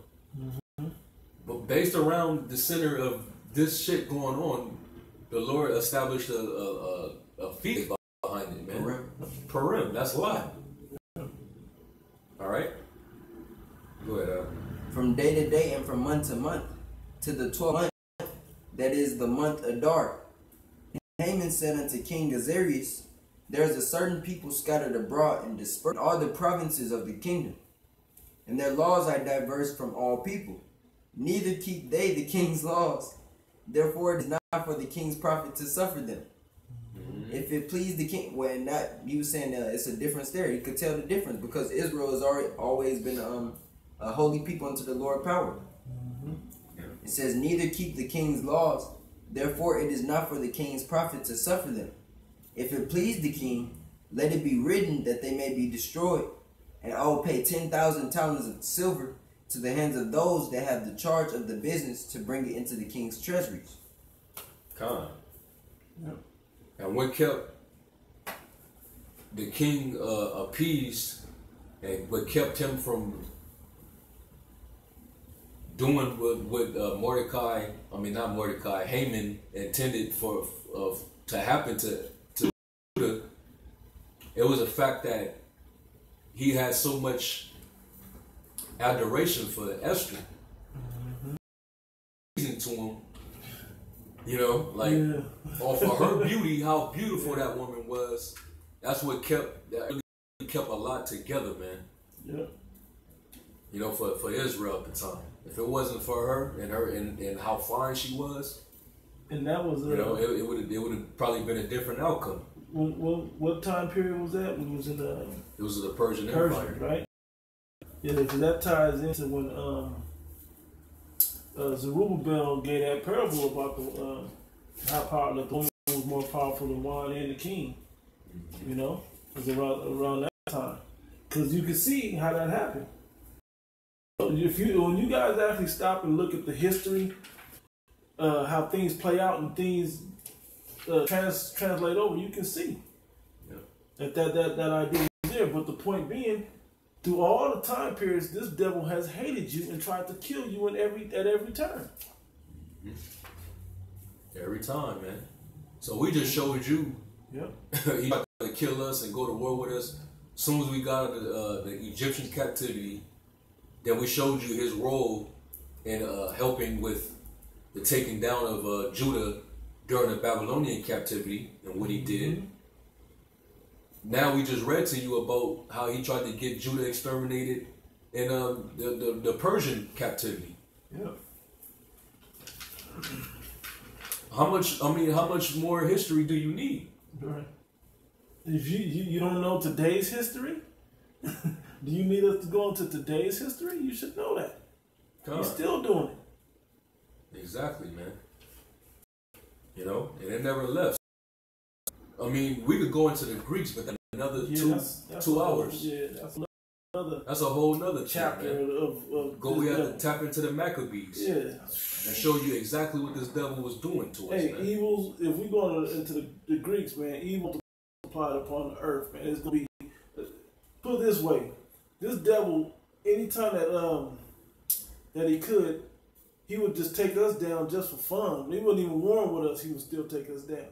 But based around the center of this shit going on, the Lord established a feast behind it, man. Purim, that's a lie. All right, go ahead. From day to day and from month to month, to the 12th month, that is the month Adar. Haman said unto King Ahasuerus, there is a certain people scattered abroad and dispersed in all the provinces of the kingdom, and their laws are diverse from all people. Neither keep they the king's laws. Therefore it is not for the king's profit to suffer them. If it please the king, when that he was saying it's a difference there. You could tell the difference because Israel has always been a holy people unto the Lord power. It says, neither keep the king's laws. Therefore it is not for the king's profit to suffer them. If it please the king, let it be written that they may be destroyed. And I will pay 10,000 talents of silver to the hands of those that have the charge of the business to bring it into the king's treasuries. And what kept the king appeased, and what kept him from doing what Haman intended to happen to Judah, it was a fact that he had so much adoration for Esther, pleasing to him, off of her beauty, how beautiful that woman was. That's what kept a lot together, man. Yeah. For Israel at the time. If it wasn't for her and how fine she was, and that was it would have probably been a different outcome. What time period was that? It was in the Persian Empire, right? Yeah, because that ties into when Zerubbabel gave that parable about the how power the woman was more powerful than wine and the king. You know, it was around that time. Because you can see how that happened. When you guys actually stop and look at the history, how things play out and things translate over, you can see that idea is there. But the point being, through all the time periods, this devil has hated you and tried to kill you at every turn. Every time, man. So we just showed you. He tried to kill us and go to war with us. As soon as we got out of the Egyptian captivity, then we showed you his role in helping with the taking down of Judah during the Babylonian captivity and what he did. Now we just read to you about how he tried to get Judah exterminated in the Persian captivity. How much more history do you need? Right. If you don't know today's history, do you need us to go into today's history? You should know that. You're still doing it. Exactly, man. You know, and it never left. I mean, we could go into the Greeks, but then another 2 hours. That's a whole nother chapter of we have to tap into the Maccabees. And show you exactly what this devil was doing to us. Hey, evils, if we go into the Greeks, man, evil applied upon the earth, man. It's gonna be, put it this way, this devil, anytime that he could, he would just take us down just for fun. He wouldn't even warn with us, he would still take us down.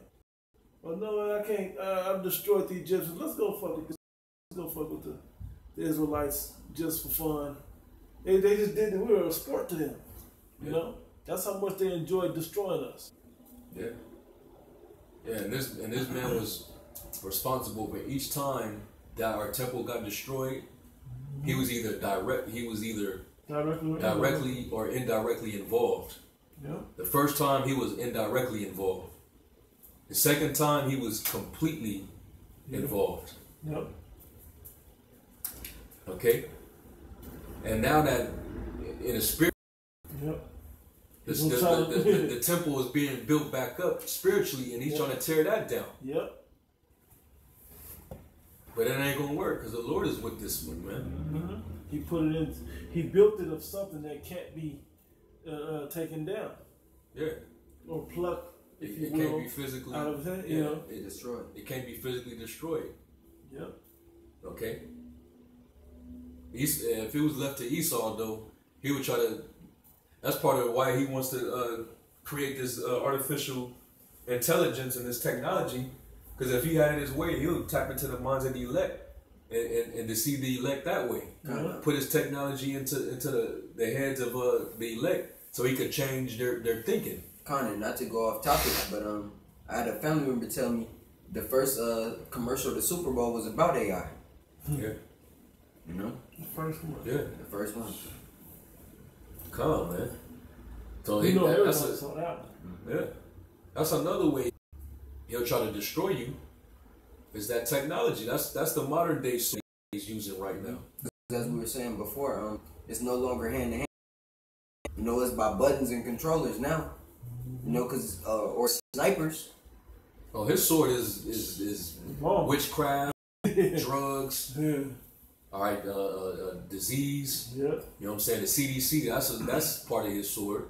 Well, no, I can't, I've destroyed the Egyptians. Let's go fuck with the Israelites just for fun. They just did it. We were a sport to them. You know? That's how much they enjoyed destroying us. Yeah, and this man was responsible for each time that our temple got destroyed. He was either directly or indirectly involved. The first time he was indirectly involved. The second time he was completely involved. Okay? And now that in a spirit, the temple is being built back up spiritually, and he's trying to tear that down. But it ain't gonna work because the Lord is with this one, man. He put it in. He built it of something that can't be taken down. Or plucked. It can't be physically out of it. It destroyed. It can't be physically destroyed. Okay. If it was left to Esau, though, he would try to. That's part of why he wants to create this artificial intelligence and this technology. Because if he had it his way, he'll tap into the minds of the elect and deceive the elect that way. Put his technology into the heads of the elect so he could change their thinking. Connor, not to go off topic, but I had a family member tell me the first commercial of the Super Bowl was about AI. You know? The first one. The first one. Come on, man. So that's another way he'll try to destroy you. Is that technology? That's the modern day he's using right now. As we were saying before, it's no longer hand to hand. You know, it's by buttons and controllers now. You know, or snipers. Oh, his sword is witchcraft, drugs. All right, disease. You know what I'm saying? The CDC. That's part of his sword.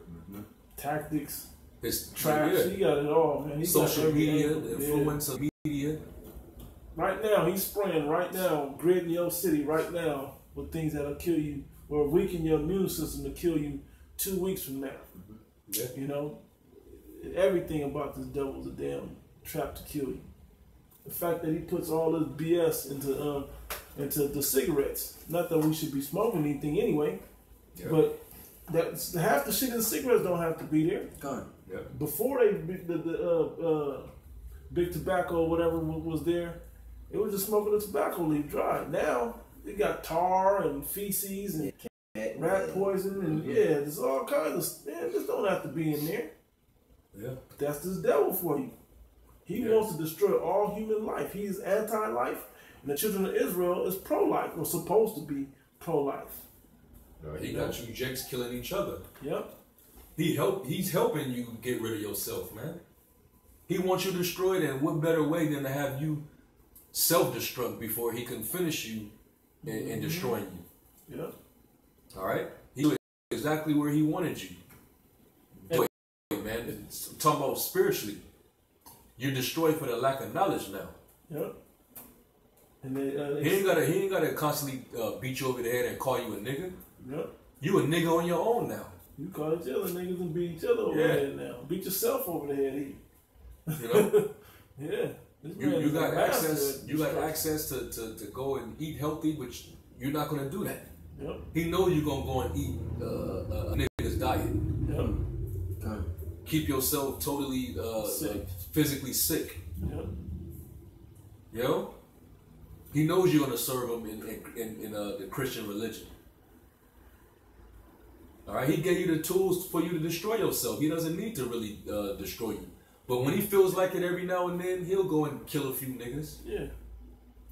Tactics. His traps. He got it all, man. Social media, influence of media. Right now, he's spraying. Right now, gridding your city. Right now, with things that'll kill you or weaken your immune system to kill you 2 weeks from now. You know, everything about this devil is a damn trap to kill you. The fact that he puts all this BS into the cigarettes. Not that we should be smoking anything anyway, but that's half the shit in the cigarettes don't have to be there. Before the big tobacco or whatever was there, it was just smoking the tobacco leaf dry. Now they got tar and feces and rat poison and there's all kinds of this don't have to be in there. But that's this devil for you. He wants to destroy all human life. He is anti-life. And the children of Israel is pro-life, or supposed to be pro-life. He got you jakes killing each other. Yep. He's helping you get rid of yourself, man. He wants you destroyed, and what better way than to have you self-destruct before he can finish you in destroying you. Yep. All right? He was exactly where he wanted you. Wait, man, I'm talking about spiritually. You're destroyed for the lack of knowledge now. Yep. And he ain't gotta constantly beat you over the head and call you a nigga. Yep. You a nigga on your own now. You call each other niggas and beat each other over the head now. Beat yourself over the head. You know? Yeah. You got access. You got access to go and eat healthy, which you're not gonna do that. Yep. He knows you're gonna go and eat a nigga's diet. Yep. Keep yourself totally physically sick. Yep. You know? He knows you're gonna serve him in the Christian religion. All right, he gave you the tools for you to destroy yourself. He doesn't need to really destroy you. But when he feels like it every now and then, he'll go and kill a few niggas. Yeah.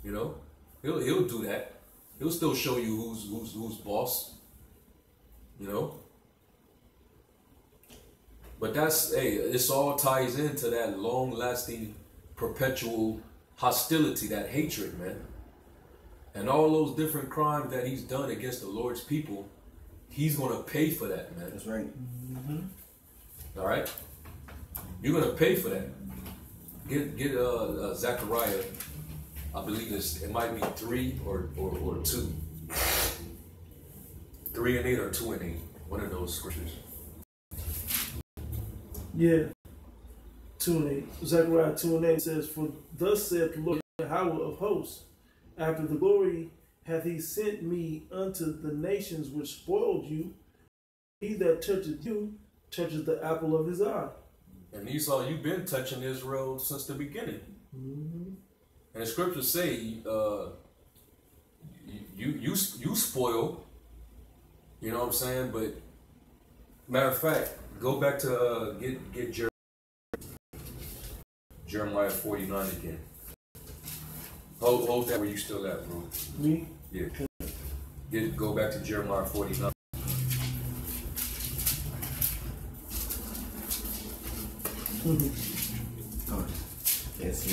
You know, he'll do that. He'll still show you who's boss. You know. But this all ties into that long-lasting, perpetual hostility, that hatred, man. And all those different crimes that he's done against the Lord's people, he's gonna pay for that, man. That's right. All right. You're gonna pay for that. Get Zechariah. I believe it might be 3 or 2. 3 and 8 or 2 and 8. One of those scriptures. Yeah. 2 and 8. Zechariah 2 and 8 says, "For thus saith the Lord Yahweh of hosts, after the glory hath he sent me unto the nations which spoiled you. He that toucheth you touches the apple of his eye." And Esau, you've been touching Israel since the beginning. And the scriptures say, you spoil. You know what I'm saying? But matter of fact, go back to get Jeremiah 49 again. Hold that where you still at, bro. Me? Yeah. Go back to Jeremiah 49. Yes,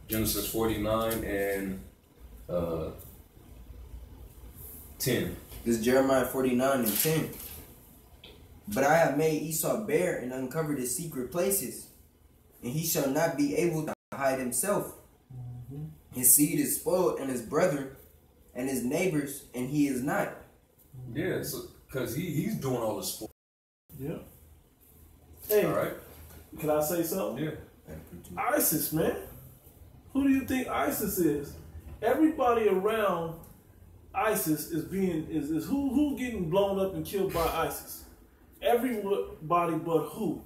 Genesis 49 and 10. This is Jeremiah 49 and 10. "But I have made Esau bare and uncovered his secret places, and he shall not be able to hide himself. His seed is spoiled, and his brethren, and his neighbors, and he is not." Yeah, because he's doing all the spoil. Yeah. Hey, all right. Can I say something? Yeah. ISIS, man. Who do you think ISIS is? Everybody around ISIS is who getting blown up and killed by ISIS? Everybody but who?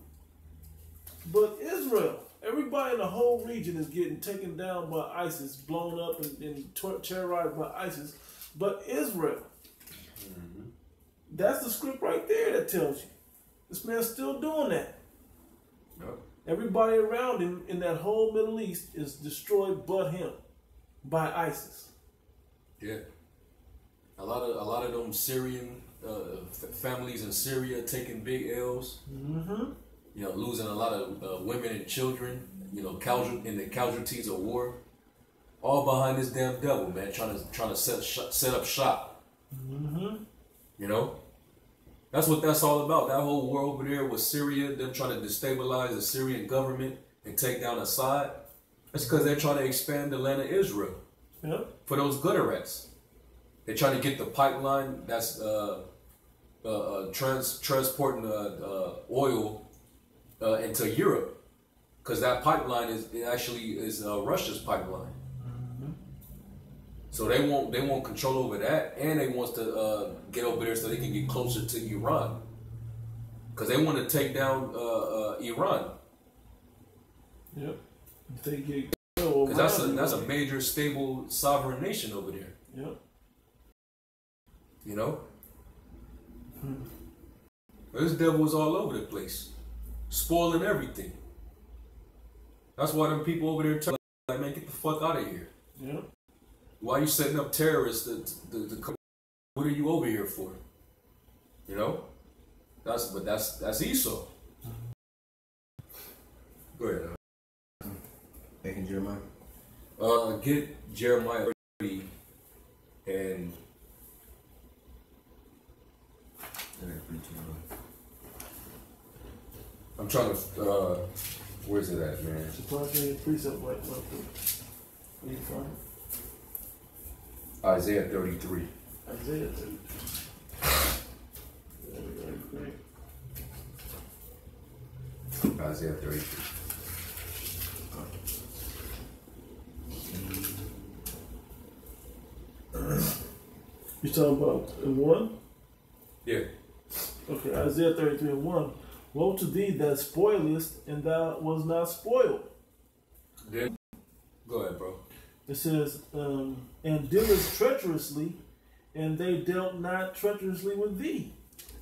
But Israel. Everybody in the whole region is getting taken down by ISIS, blown up and terrorized by ISIS. But Israel. That's the script right there that tells you. This man's still doing that. Yep. Everybody around him in that whole Middle East is destroyed but him by ISIS. Yeah. A lot of them Syrian families in Syria taking big L's. You know, losing a lot of women and children. You know, in the casualties of war. All behind this damn devil, man, trying to set up shop. You know. That's what that's all about. That whole war over there with Syria, them trying to destabilize the Syrian government and take down Assad. That's because they're trying to expand the land of Israel for those Gutterets. They're trying to get the pipeline that's transporting oil into Europe, because that pipeline is Russia's pipeline. So they want control over that, and they want to get over there so they can get closer to Iran, because they want to take down Iran. Yep. If they get because that's a major stable sovereign nation over there. Yep. You know, this devil is all over the place, spoiling everything. That's why them people over there tell like, man, get the fuck out of here. Yep. Why are you setting up terrorists to what are you over here for? You know? That's Esau. Go ahead. Back in Jeremiah. Get Jeremiah 30 and I'm trying to where's it at, man? Supply precept right there. You find it? Isaiah 33. Isaiah 33. Isaiah 33. You talking about in 1? Yeah. Okay, Isaiah 33 and 1. Woe to thee that spoilest, and thou was not spoiled. Then, go ahead, bro. It says, and dealest treacherously, and they dealt not treacherously with thee.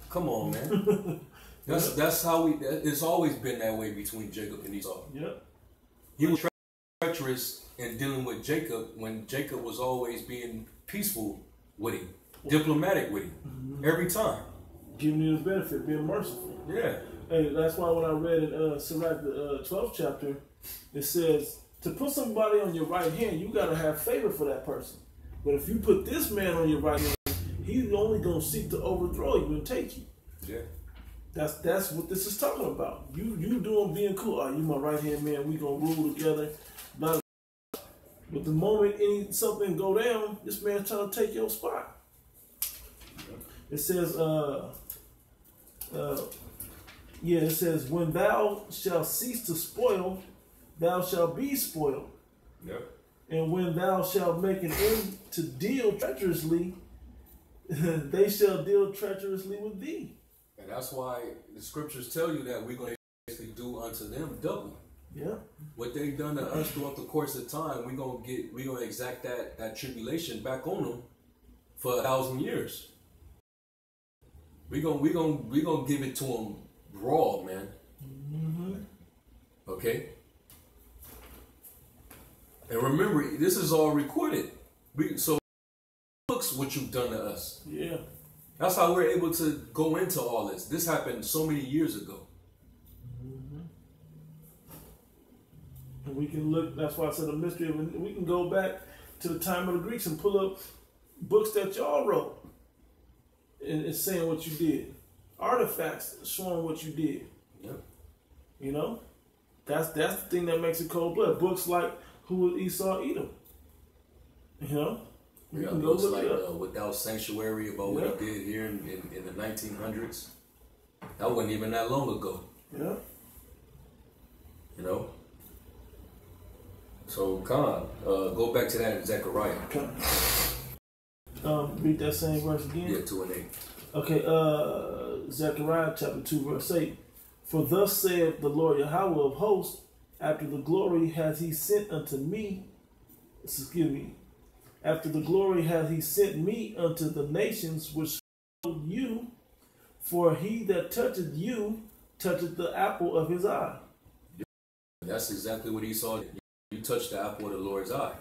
Come on, man. That's how it's always been that way between Jacob and Esau. Yep. He was treacherous in dealing with Jacob when Jacob was always being peaceful with him, diplomatic with him, every time. Giving you the benefit, being merciful. Yeah. Hey, that's why when I read in Sirach, the 12th chapter, it says, to put somebody on your right hand, you got to have favor for that person. But if you put this man on your right hand, he's only going to seek to overthrow you and take you. Yeah. That's what this is talking about. You doing being cool. You my right hand man. We gonna rule together. Blah, blah. But the moment something go down, this man's trying to take your spot. It says, it says, when thou shalt cease to spoil, thou shalt be spoiled. Yep. And when thou shalt make an end to deal treacherously, they shall deal treacherously with thee. And that's why the scriptures tell you that we're going to basically do unto them double. Yeah. What they've done to us throughout the course of time, we're gonna exact that tribulation back on them for 1,000 years. We're gonna give it to them raw, man. Mm-hmm. Okay. And remember, this is all recorded. So looks what you've done to us. Yeah. That's how we're able to go into all this. This happened so many years ago. Mm-hmm. And we can look, that's why I said a mystery of it. We can go back to the time of the Greeks and pull up books that y'all wrote. And it's saying what you did. Artifacts showing what you did. Yep. You know? That's the thing that makes it cold blood. Books like Who Was Esau Edom? You know? Yeah, books like Without Sanctuary about what he did here in the 1900s. That wasn't even that long ago. Yeah. You know? So, Khan, go back to that in Zechariah. Okay. Read that same verse again. Yeah, 2 and 8. Okay, Zechariah chapter 2, verse 8. For thus saith the Lord Yahweh of hosts, after the glory hath he sent unto me, after the glory hath he sent me unto the nations which showed you, for he that toucheth you toucheth the apple of his eye. That's exactly what Esau did. You touched the apple of the Lord's eye.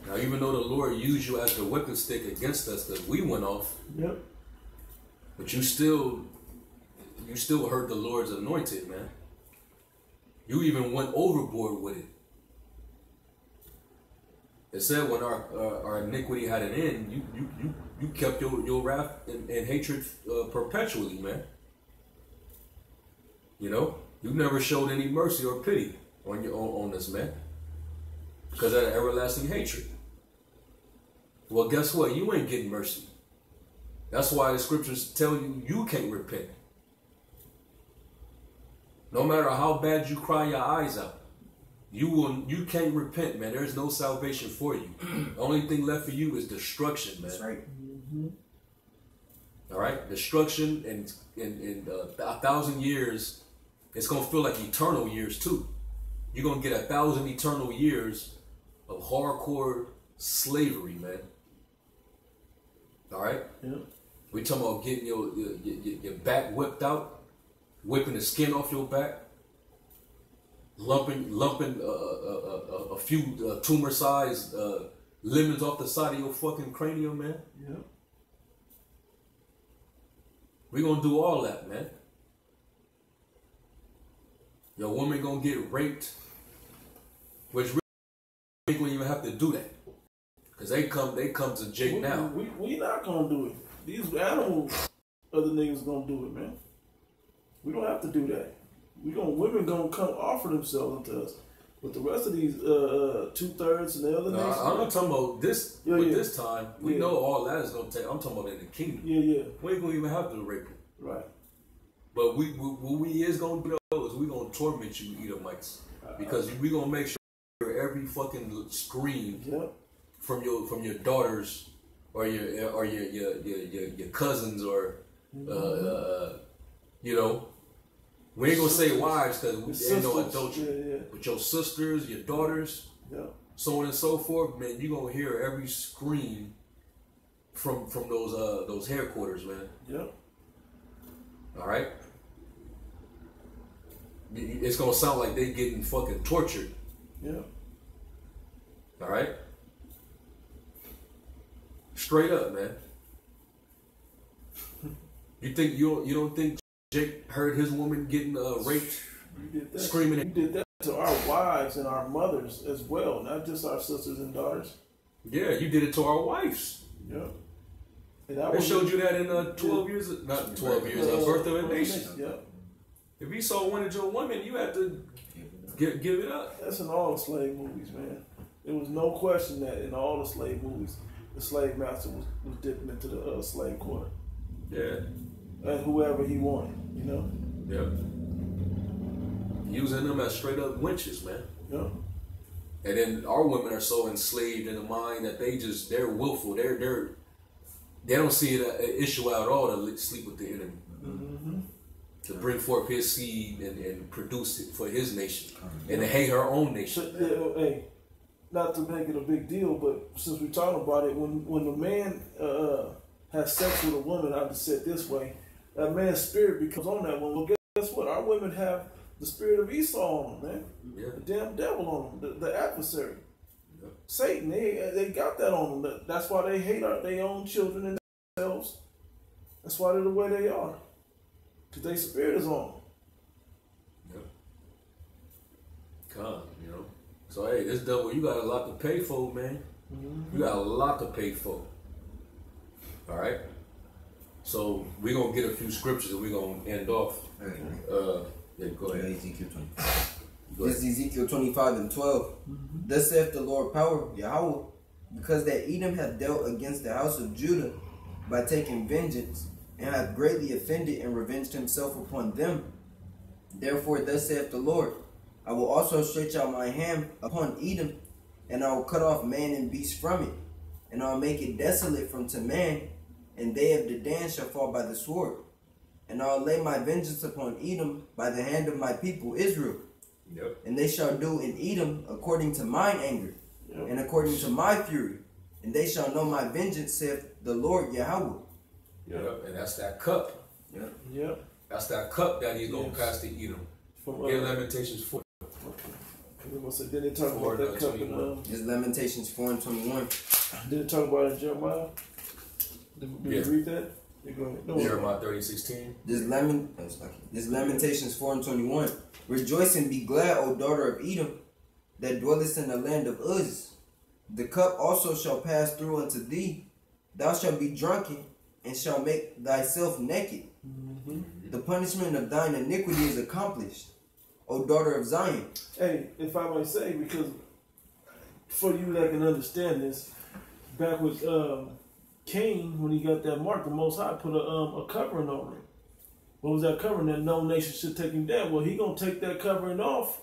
Now, even though the Lord used you as the whipping stick against us because we went off, yep. But you still hurt the Lord's anointed, man. You even went overboard with it. It said when our iniquity had an end, you kept your wrath and hatred perpetually, man. You know, you never showed any mercy or pity on us, man, because of that everlasting hatred. Well, guess what? You ain't getting mercy. That's why the scriptures tell you can't repent. No matter how bad you cry your eyes out, you can't repent, man. There's no salvation for you. The only thing left for you is destruction, man. That's right. Mm-hmm. All right, destruction, and in 1,000 years, it's gonna feel like eternal years too. You're gonna get 1,000 eternal years of hardcore slavery, man. All right. Yeah. We talking about getting your back whipped out, whipping the skin off your back, lumping a few tumor-sized lemons off the side of your fucking cranium, man. Yeah. We gonna do all that, man. Your woman gonna get raped, which really we don't even have to do that, cause they come to Jake now. We not gonna do it. These animals, other niggas gonna do it, man. We don't have to do that. Women gonna come offer themselves to us. But the rest of these 2/3 and the other nations, I'm not talking about this. This time, we know all that is gonna take. I'm talking about in the kingdom. Yeah. We ain't gonna even have to rape you. Right. But what we is gonna do is we gonna torment you, Edomites, because we gonna make sure every fucking scream from your daughters or your cousins or you know. We ain't gonna say wives because ain't no adultery. But your sisters, your daughters, so on and so forth, man, you gonna hear every scream from those headquarters, man. Yep. All right. It's gonna sound like they getting fucking tortured. Yeah. All right. Straight up, man. You don't think Jake heard his woman getting raped, screaming? You did that to our wives and our mothers as well, not just our sisters and daughters. Yeah, you did it to our wives. Yeah. They showed you that in 12 years, not 12 years, Birth of a Nation. Yeah. If you saw one of your women, you had to give it up. That's in all the slave movies, man. There was no question that in all the slave movies, the slave master was dipping into the slave quarter. Yeah. And whoever he wanted, you know? Yeah. Using them as straight up wenches, man. Yeah. And then our women are so enslaved in the mind that they're willful. They don't see it an issue at all to sleep with the enemy. Mm-hmm. To bring forth his seed and produce it for his nation. And to hate her own nation. So, hey, not to make it a big deal, but since we're talking about it, when the man has sex with a woman, I'll just say it this way, that man's spirit becomes on that woman. Well, guess what? Our women have the spirit of Esau on them, man. Yeah. The damn devil on them, the adversary. Yeah. Satan, they got that on them. That's why they hate their own children and themselves. That's why they're the way they are. Because their spirit is on them. Yep. Come, you know. So, hey, this devil, you got a lot to pay for, man. Mm-hmm. You got a lot to pay for. All right? So, we're going to get a few scriptures and we're going to end off. Yeah, go ahead. Ezekiel 25. This is Ezekiel 25 and 12. Mm-hmm. Thus saith the Lord power, Yahweh, because that Edom hath dealt against the house of Judah by taking vengeance, and hath greatly offended and revenged himself upon them. Therefore thus saith the Lord, I will also stretch out my hand upon Edom, and I will cut off man and beast from it, and I will make it desolate from to man, and they of Dedan shall fall by the sword. And I will lay my vengeance upon Edom by the hand of my people Israel. Yep. And they shall do in Edom according to mine anger, and according to my fury. And they shall know my vengeance, saith the Lord Yahweh. Yep. And that's that cup. Yep. Yep. That's that cup that he's going to pass to Edom. Get Lamentations 4. Okay. Then they talk about that cup in It's Lamentations 4 and 21. Did it talk about it in Jeremiah? Did we read that? Jeremiah 30:16. This Lamentations 4 and 21. Rejoice and be glad, O daughter of Edom, that dwellest in the land of Uz. The cup also shall pass through unto thee. Thou shalt be drunken, and shalt make thyself naked. Mm-hmm. The punishment of thine iniquity is accomplished, O daughter of Zion. Hey, if I might say, because for you that can understand this, back with Cain, when he got that mark, the Most High put a covering over him. What was that covering? That no nation should take him down. Well, he gonna take that covering off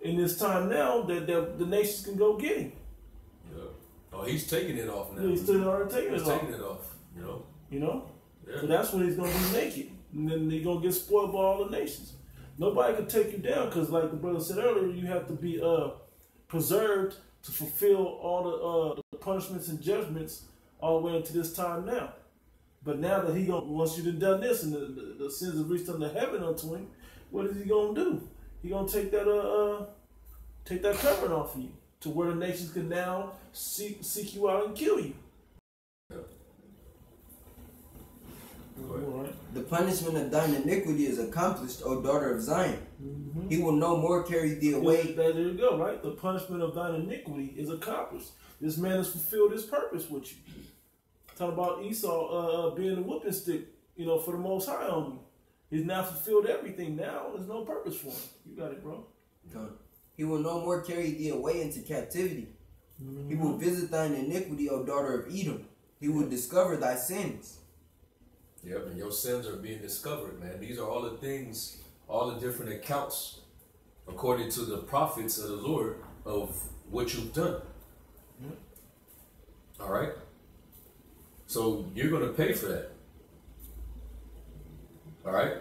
in this time now that the nations can go get him. Yeah. Oh, he's taking it off now. Yeah, he's still already taking it off. You know. You know. Yeah. So that's when he's gonna be naked, and then he's gonna get spoiled by all the nations. Nobody can take you down because, like the brother said earlier, you have to be preserved to fulfill all the punishments and judgments all the way into this time now. But now that once you've done this and the sins have reached unto heaven unto him, what is he gonna do? He gonna take that covering off of you to where the nations can now seek you out and kill you. Yeah. The punishment of thine iniquity is accomplished, O daughter of Zion. Mm-hmm. He will no more carry thee away. There you go, right? The punishment of thine iniquity is accomplished. This man has fulfilled his purpose with you. Talking about Esau being a whooping stick, for the Most High on you. He's now fulfilled everything. Now there's no purpose for him. You got it, bro. He will no more carry thee away into captivity. Mm-hmm. He will visit thine iniquity, O daughter of Edom. He will discover thy sins. Yep, and your sins are being discovered, man. These are all the things, all the different accounts, according to the prophets of the Lord, of what you've done. All right? So you're going to pay for that. All right?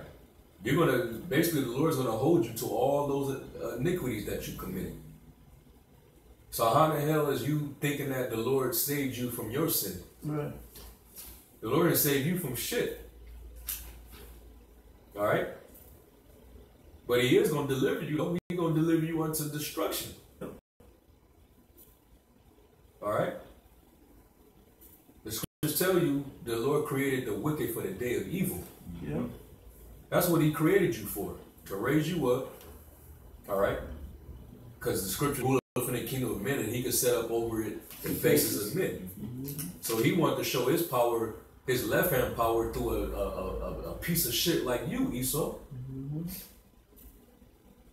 You're going to, basically the Lord's going to hold you to all those iniquities that you committed. So how in the hell is you thinking that the Lord saved you from your sin? Right. The Lord has saved you from shit. All right? But he is going to deliver you. He's going to deliver you unto destruction. All right? The scriptures tell you the Lord created the wicked for the day of evil. Yeah. That's what he created you for. To raise you up. All right? Because the scripture ruleth in the kingdom of men, and he could set up over it the faces of men. Mm-hmm. So he wanted to show his power, his left hand power, through a piece of shit like you, Esau. Mm-hmm.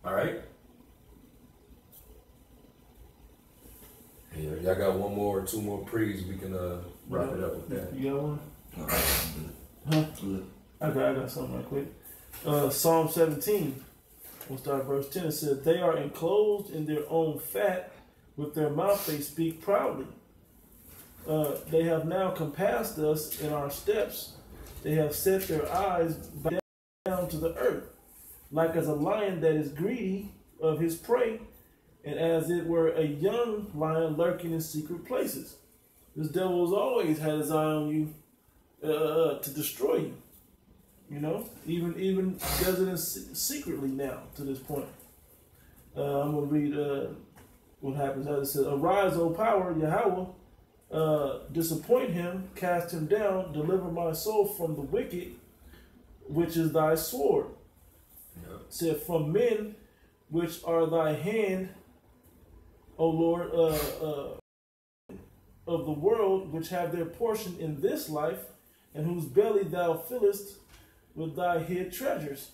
All right? Yeah, y'all got one more or two more pre's. We can wrap it up with that. You got one? Huh? I got something right quick. Psalm 17. We'll start verse 10. It says, they are enclosed in their own fat. With their mouth they speak proudly. They have now compassed us in our steps. They have set their eyes down to the earth. Like as a lion that is greedy of his prey, and as it were a young lion lurking in secret places. This devil has always had his eye on you to destroy you. Even does it secretly now to this point. I'm going to read what happens. As it says, arise, O power, Yahweh, disappoint him, cast him down, deliver my soul from the wicked, which is thy sword. Yep. Said, from men which are thy hand, O Lord, of the world, which have their portion in this life, and whose belly thou fillest with thy hid treasures.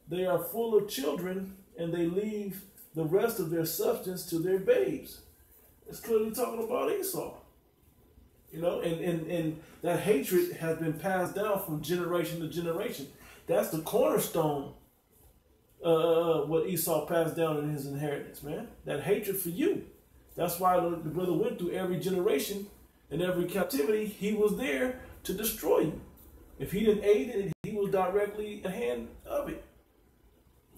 They are full of children, and they leave the rest of their substance to their babes. It's clearly talking about Esau. And that hatred has been passed down from generation to generation. That's the cornerstone, what Esau passed down in his inheritance, man. That hatred for you. That's why the brother went through every generation and every captivity. He was there to destroy you. If he didn't aid it, he was directly at the hand of it.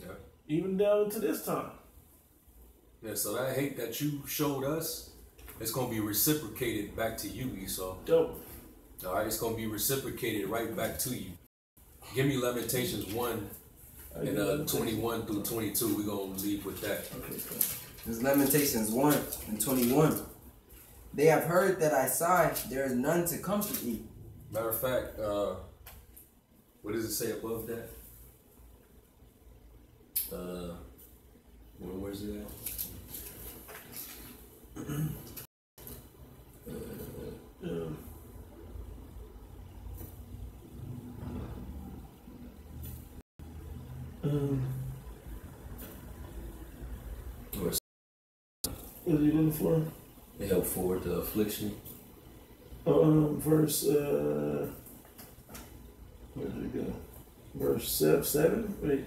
Yeah. Even down to this time. Yeah, so that hate that you showed us, it's going to be reciprocated back to you, Esau. Dope. All right, it's going to be reciprocated right back to you. Give me Lamentations 1 and 21 through 22. We're going to leave with that. Okay. It's Lamentations 1 and 21. They have heard that I sigh, there is none to comfort me. Matter of fact, what does it say above that? Where's it at? What are you looking for? They help forward the affliction. Verse, where did it go? Verse 7? Wait.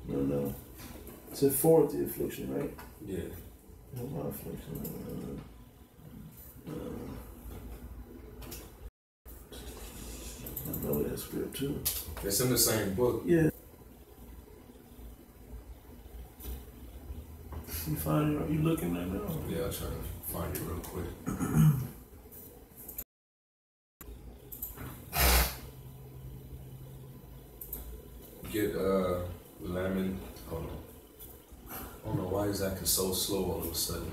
No. It said forward the affliction, right? Yeah. No, my affliction. I know that script too. It's in the same book. Yeah. You find it? Are you looking right now? Yeah, I'll try to find it real quick. Get Lemon. Hold on. I don't know why is acting so slow all of a sudden.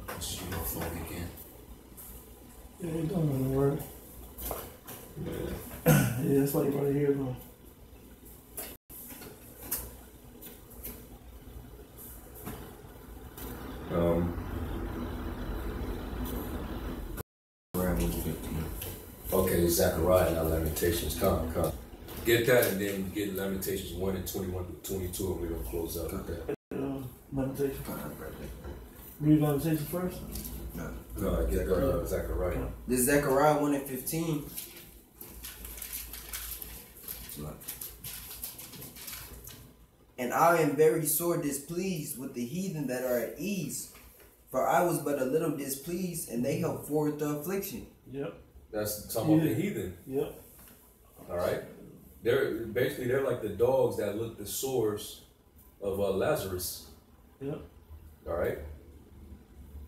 Let's use my phone again. Yeah, it don't want to work. Yeah, that's why you right here, man. Okay, Zechariah, now Lamentations. Come. Get that, and then get Lamentations 1 and 21 to 22, and we're going to close out with that. Lamentations. Read Lamentations first? No, get Zechariah. This Zechariah 1 and 15. And I am very sore displeased with the heathen that are at ease, for I was but a little displeased, and they helped forward the affliction. Yep. That's talking about the heathen. Yep. All right. They're like the dogs that lick the sores of Lazarus. Yep. All right.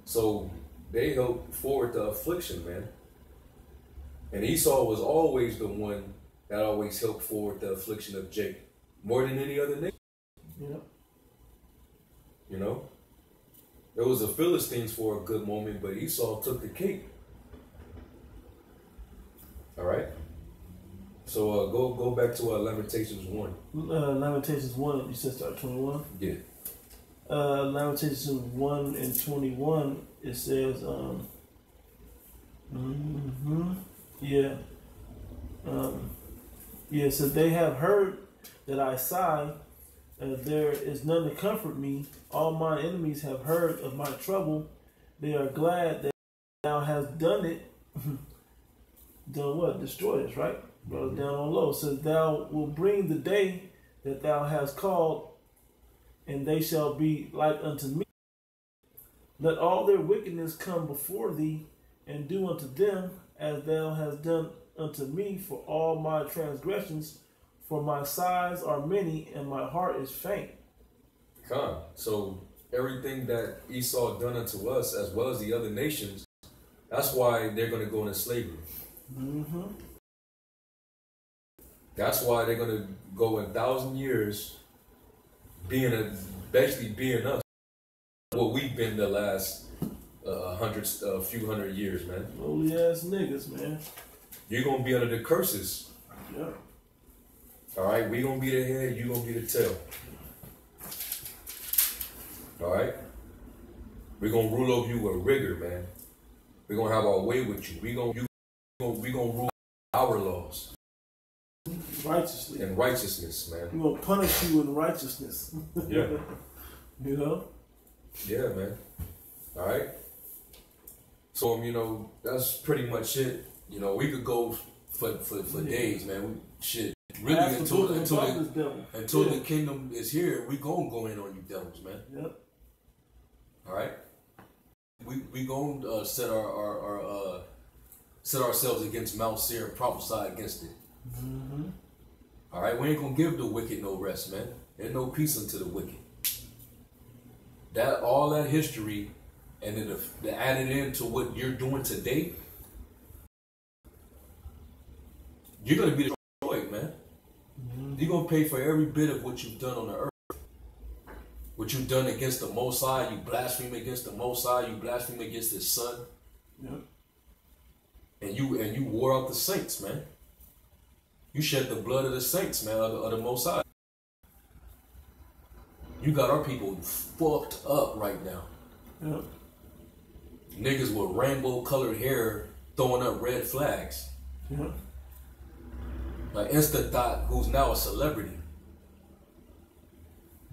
So they helped forward the affliction, man. And Esau was always the one that always helped forward the affliction of Jacob, more than any other nation. Yep. You know, there was the Philistines for a good moment, but Esau took the cake. All right. So go back to Lamentations 1. Lamentations 1, you said start 21? Yeah. Lamentations 1 and 21, it says, so they have heard that I sigh, there is none to comfort me. All my enemies have heard of my trouble. They are glad that thou hast done it. Done what? Destroyed us, right? Brought us down on low. Says, thou will bring the day that thou hast called, and they shall be like unto me. Let all their wickedness come before thee, and do unto them as thou hast done unto me for all my transgressions. For my sighs are many, and my heart is faint. So everything that Esau done unto us, as well as the other nations, that's why they're going to go into slavery. Mm-hmm. That's why they're going to go 1,000 years basically being us. What we've been the last few hundred years, man. Holy ass niggas, man. You're going to be under the curses. Yeah. All right, we gonna be the head, you gonna be the tail. All right, we're gonna rule over you with rigor, man. We're gonna have our way with you. We gonna rule our laws, righteously, and righteousness, man. We're gonna punish you in righteousness. Yeah. You know. Yeah, man. All right. So that's pretty much it. We could go for days, man. Shit. Really, until the kingdom is here, we gonna go in on you devils, man. Yep. All right. We gonna set ourselves against Mount Seir and prophesy against it. Mm-hmm. All right. We ain't gonna give the wicked no rest, man. There's no peace unto the wicked. All that history, and then the added into what you're doing today, you're gonna be destroyed, man. You're going to pay for every bit of what you've done on the earth. What you've done against the Most High, you blaspheme against the Most High, you blaspheme against His Son. Yep. And you wore out the saints, man. You shed the blood of the saints, man, of the Most High. You got our people fucked up right now. Yep. Niggas with rainbow-colored hair throwing up red flags. Yep. Like Instathought, who's now a celebrity.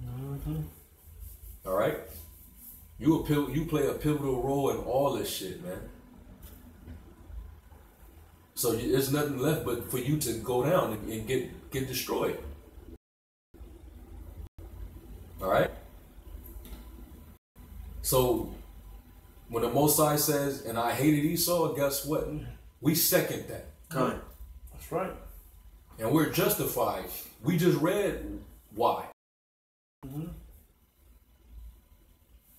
Mm-hmm. All right, you play a pivotal role in all this shit, man. So there's nothing left but for you to go down and get destroyed. All right. So when the Most High says, "And I hated Esau," guess what? We second that. That's right. And we're justified. We just read why. Mm-hmm.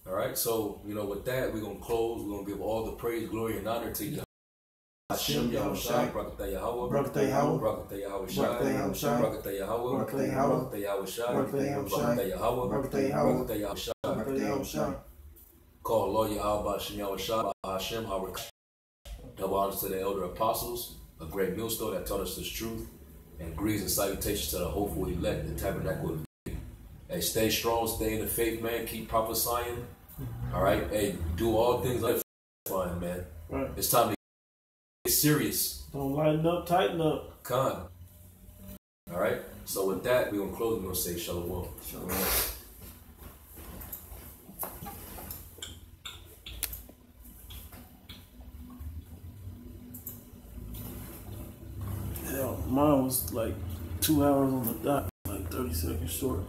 All right, so with that, we're gonna close. We're gonna give all the praise, glory, and honor to Yahweh. Hashem Yahushai, Barakatah Yahweh, Barakatah Yahweh, Barakatah Yahushai, Barakatah Yahweh, Barakatah Yahweh, Barakatah Yahushai, Barakatah Yahweh, Barakatah Yahushai. Call Lord Yahweh, Hashem Yahushai, Hashem Harakah. Double honors to the elder apostles. a great millstone that taught us this truth, and greetings and salutations to the hopeful elect, the tabernacle of the. Hey, stay strong, stay in the faith, man. Keep prophesying. All right, hey, do all things like fine, man. Right. It's time to get serious. Don't lighten up, tighten up. Con. All right. So with that, we're gonna close. We're gonna say shalom. Shalom. Hell, mine was like 2 hours on the dot, like 30 seconds short.